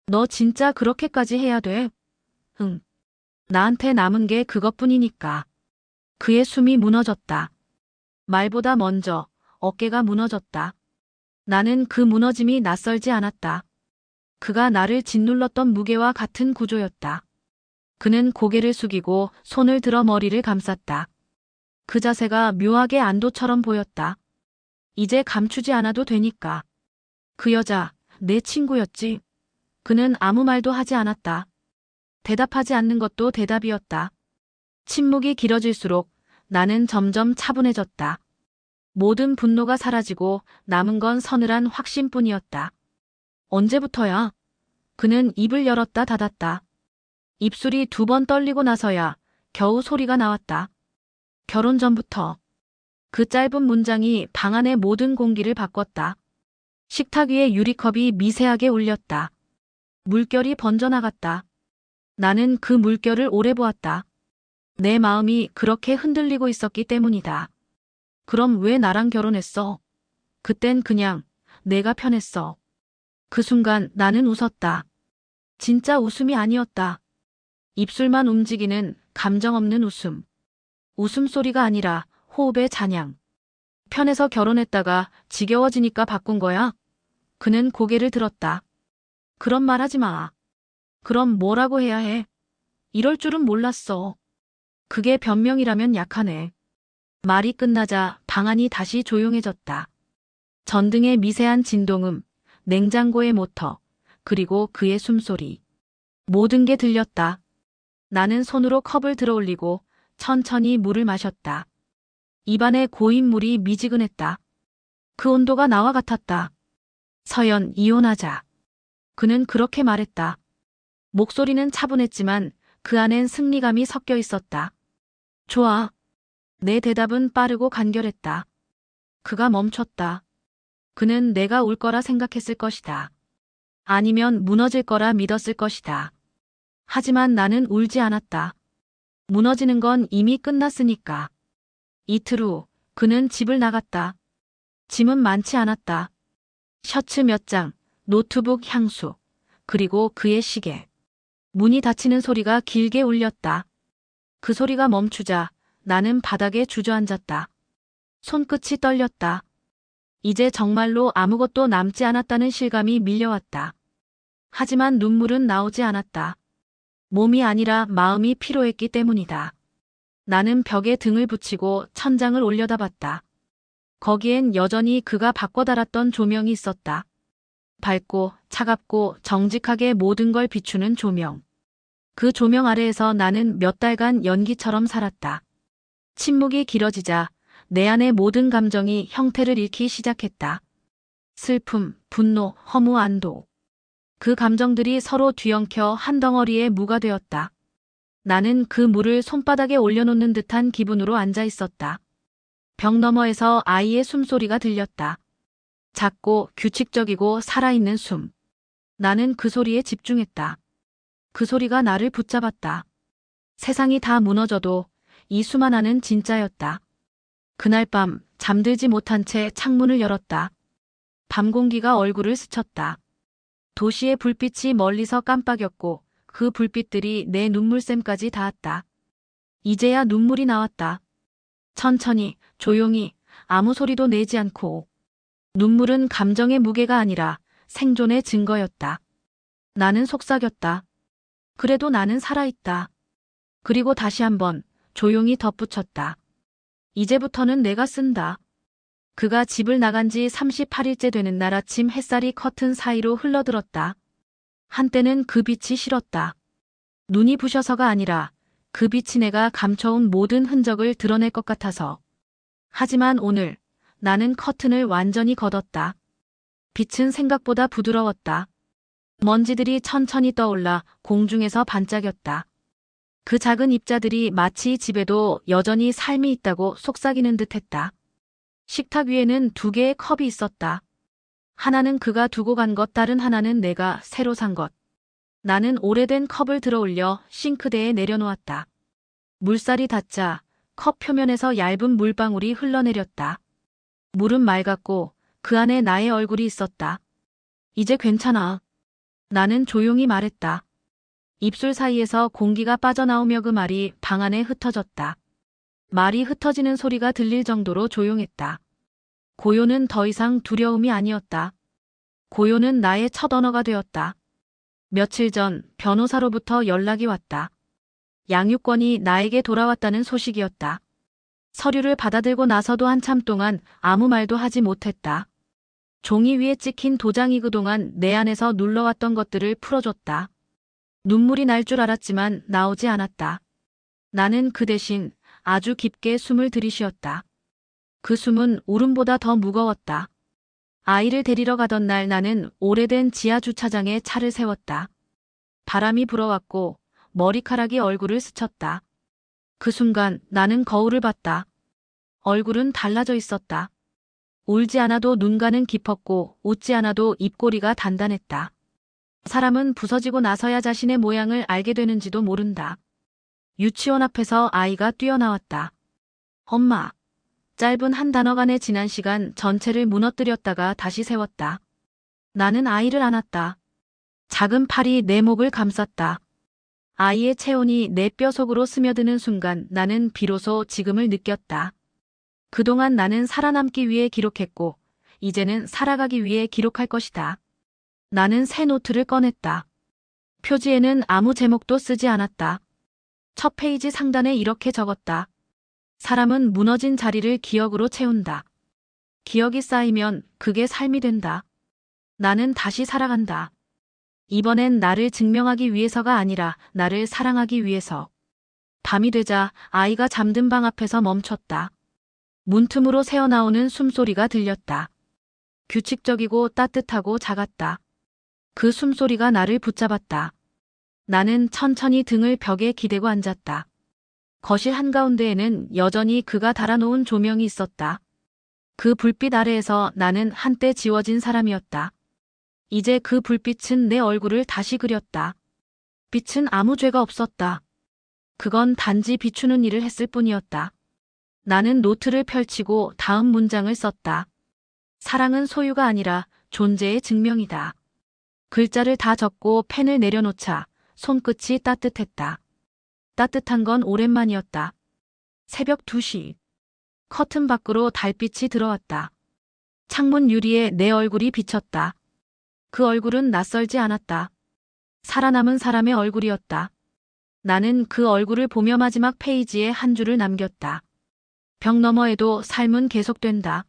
[SPEAKER 1] 너 진짜 그렇게까지 해야 돼? 응. 나한테 남은 게 그것뿐이니까. 그의 숨이 무너졌다. 말보다 먼저 어깨가 무너졌다. 나는 그 무너짐이 낯설지 않았다. 그가 나를 짓눌렀던 무게와 같은 구조였다. 그는 고개를 숙이고 손을 들어 머리를 감쌌다. 그 자세가 묘하게 안도처럼 보였다. 이제 감추지 않아도 되니까. 그 여자, 내 친구였지. 그는 아무 말도 하지 않았다. 대답하지 않는 것도 대답이었다. 침묵이 길어질수록 나는 점점 차분해졌다. 모든 분노가 사라지고 남은 건 서늘한 확신뿐이었다. 언제부터야? 그는 입을 열었다 닫았다. 입술이 2번 떨리고 나서야 겨우 소리가 나왔다. 결혼 전부터. 그 짧은 문장이 방 안의 모든 공기를 바꿨다. 식탁 위에 유리컵이 미세하게 울렸다. 물결이 번져나갔다. 나는 그 물결을 오래 보았다. 내 마음이 그렇게 흔들리고 있었기 때문이다. 그럼 왜 나랑 결혼했어? 그땐 그냥 내가 편했어. 그 순간 나는 웃었다. 진짜 웃음이 아니었다. 입술만 움직이는 감정 없는 웃음. 웃음소리가 아니라 호흡의 잔향. 편해서 결혼했다가 지겨워지니까 바꾼 거야? 그는 고개를 들었다. 그런 말 하지 마. 그럼 뭐라고 해야 해? 이럴 줄은 몰랐어. 그게 변명이라면 약하네. 말이 끝나자 방 안이 다시 조용해졌다. 전등의 미세한 진동음, 냉장고의 모터, 그리고 그의 숨소리. 모든 게 들렸다. 나는 손으로 컵을 들어 올리고 천천히 물을 마셨다. 입안에 고인 물이 미지근했다. 그 온도가 나와 같았다. 서연, 이혼하자. 그는 그렇게 말했다. 목소리는 차분했지만 그 안엔 승리감이 섞여 있었다. 좋아. 내 대답은 빠르고 간결했다. 그가 멈췄다. 그는 내가 울 거라 생각했을 것이다. 아니면 무너질 거라 믿었을 것이다. 하지만 나는 울지 않았다. 무너지는 건 이미 끝났으니까. 이틀 후 그는 집을 나갔다. 짐은 많지 않았다. 셔츠 몇 장, 노트북 향수, 그리고 그의 시계. 문이 닫히는 소리가 길게 울렸다. 그 소리가 멈추자 나는 바닥에 주저앉았다. 손끝이 떨렸다. 이제 정말로 아무것도 남지 않았다는 실감이 밀려왔다. 하지만 눈물은 나오지 않았다. 몸이 아니라 마음이 피로했기 때문이다. 나는 벽에 등을 붙이고 천장을 올려다봤다. 거기엔 여전히 그가 바꿔 달았던 조명이 있었다. 밝고 차갑고 정직하게 모든 걸 비추는 조명. 그 조명 아래에서 나는 몇 달간 연기처럼 살았다. 침묵이 길어지자 내 안의 모든 감정이 형태를 잃기 시작했다. 슬픔, 분노, 허무, 안도. 그 감정들이 서로 뒤엉켜 한 덩어리의 무가 되었다. 나는 그 물을 손바닥에 올려놓는 듯한 기분으로 앉아 있었다. 벽 너머에서 아이의 숨소리가 들렸다. 작고 규칙적이고 살아있는 숨. 나는 그 소리에 집중했다. 그 소리가 나를 붙잡았다. 세상이 다 무너져도 이 숨 하나는 진짜였다. 그날 밤 잠들지 못한 채 창문을 열었다. 밤 공기가 얼굴을 스쳤다. 도시의 불빛이 멀리서 깜빡였고 그 불빛들이 내 눈물샘까지 닿았다. 이제야 눈물이 나왔다. 천천히, 조용히, 아무 소리도 내지 않고. 눈물은 감정의 무게가 아니라 생존의 증거였다. 나는 속삭였다. 그래도 나는 살아있다. 그리고 다시 한번 조용히 덧붙였다. 이제부터는 내가 쓴다. 그가 집을 나간 지 38일째 되는 날 아침 햇살이 커튼 사이로 흘러들었다. 한때는 그 빛이 싫었다. 눈이 부셔서가 아니라 그 빛이 내가 감춰온 모든 흔적을 드러낼 것 같아서. 하지만 오늘 나는 커튼을 완전히 걷었다. 빛은 생각보다 부드러웠다. 먼지들이 천천히 떠올라 공중에서 반짝였다. 그 작은 입자들이 마치 집에도 여전히 삶이 있다고 속삭이는 듯했다. 식탁 위에는 2개의 컵이 있었다. 하나는 그가 두고 간 것, 다른 하나는 내가 새로 산 것. 나는 오래된 컵을 들어 올려 싱크대에 내려놓았다. 물살이 닿자 컵 표면에서 얇은 물방울이 흘러내렸다. 물은 맑았고 그 안에 나의 얼굴이 있었다. 이제 괜찮아. 나는 조용히 말했다. 입술 사이에서 공기가 빠져나오며 그 말이 방 안에 흩어졌다. 말이 흩어지는 소리가 들릴 정도로 조용했다. 고요는 더 이상 두려움이 아니었다. 고요는 나의 첫 언어가 되었다. 며칠 전 변호사로부터 연락이 왔다. 양육권이 나에게 돌아왔다는 소식이었다. 서류를 받아들고 나서도 한참 동안 아무 말도 하지 못했다. 종이 위에 찍힌 도장이 그동안 내 안에서 눌러왔던 것들을 풀어줬다. 눈물이 날 줄 알았지만 나오지 않았다. 나는 그 대신 아주 깊게 숨을 들이쉬었다. 그 숨은 울음보다 더 무거웠다. 아이를 데리러 가던 날 나는 오래된 지하 주차장에 차를 세웠다. 바람이 불어왔고 머리카락이 얼굴을 스쳤다. 그 순간 나는 거울을 봤다. 얼굴은 달라져 있었다. 울지 않아도 눈가는 깊었고 웃지 않아도 입꼬리가 단단했다. 사람은 부서지고 나서야 자신의 모양을 알게 되는지도 모른다. 유치원 앞에서 아이가 뛰어나왔다. 엄마. 짧은 한 단어간의 지난 시간 전체를 무너뜨렸다가 다시 세웠다. 나는 아이를 안았다. 작은 팔이 내 목을 감쌌다. 아이의 체온이 내 뼈 속으로 스며드는 순간 나는 비로소 지금을 느꼈다. 그동안 나는 살아남기 위해 기록했고, 이제는 살아가기 위해 기록할 것이다. 나는 새 노트를 꺼냈다. 표지에는 아무 제목도 쓰지 않았다. 첫 페이지 상단에 이렇게 적었다. 사람은 무너진 자리를 기억으로 채운다. 기억이 쌓이면 그게 삶이 된다. 나는 다시 살아간다. 이번엔 나를 증명하기 위해서가 아니라 나를 사랑하기 위해서. 밤이 되자 아이가 잠든 방 앞에서 멈췄다. 문틈으로 새어나오는 숨소리가 들렸다. 규칙적이고 따뜻하고 작았다. 그 숨소리가 나를 붙잡았다. 나는 천천히 등을 벽에 기대고 앉았다. 거실 한가운데에는 여전히 그가 달아놓은 조명이 있었다. 그 불빛 아래에서 나는 한때 지워진 사람이었다. 이제 그 불빛은 내 얼굴을 다시 그렸다. 빛은 아무 죄가 없었다. 그건 단지 비추는 일을 했을 뿐이었다. 나는 노트를 펼치고 다음 문장을 썼다. 사랑은 소유가 아니라 존재의 증명이다. 글자를 다 적고 펜을 내려놓자 손끝이 따뜻했다. 따뜻한 건 오랜만이었다. 새벽 2시. 커튼 밖으로 달빛이 들어왔다. 창문 유리에 내 얼굴이 비쳤다. 그 얼굴은 낯설지 않았다. 살아남은 사람의 얼굴이었다. 나는 그 얼굴을 보며 마지막 페이지에 한 줄을 남겼다. 벽 너머에도 삶은 계속된다.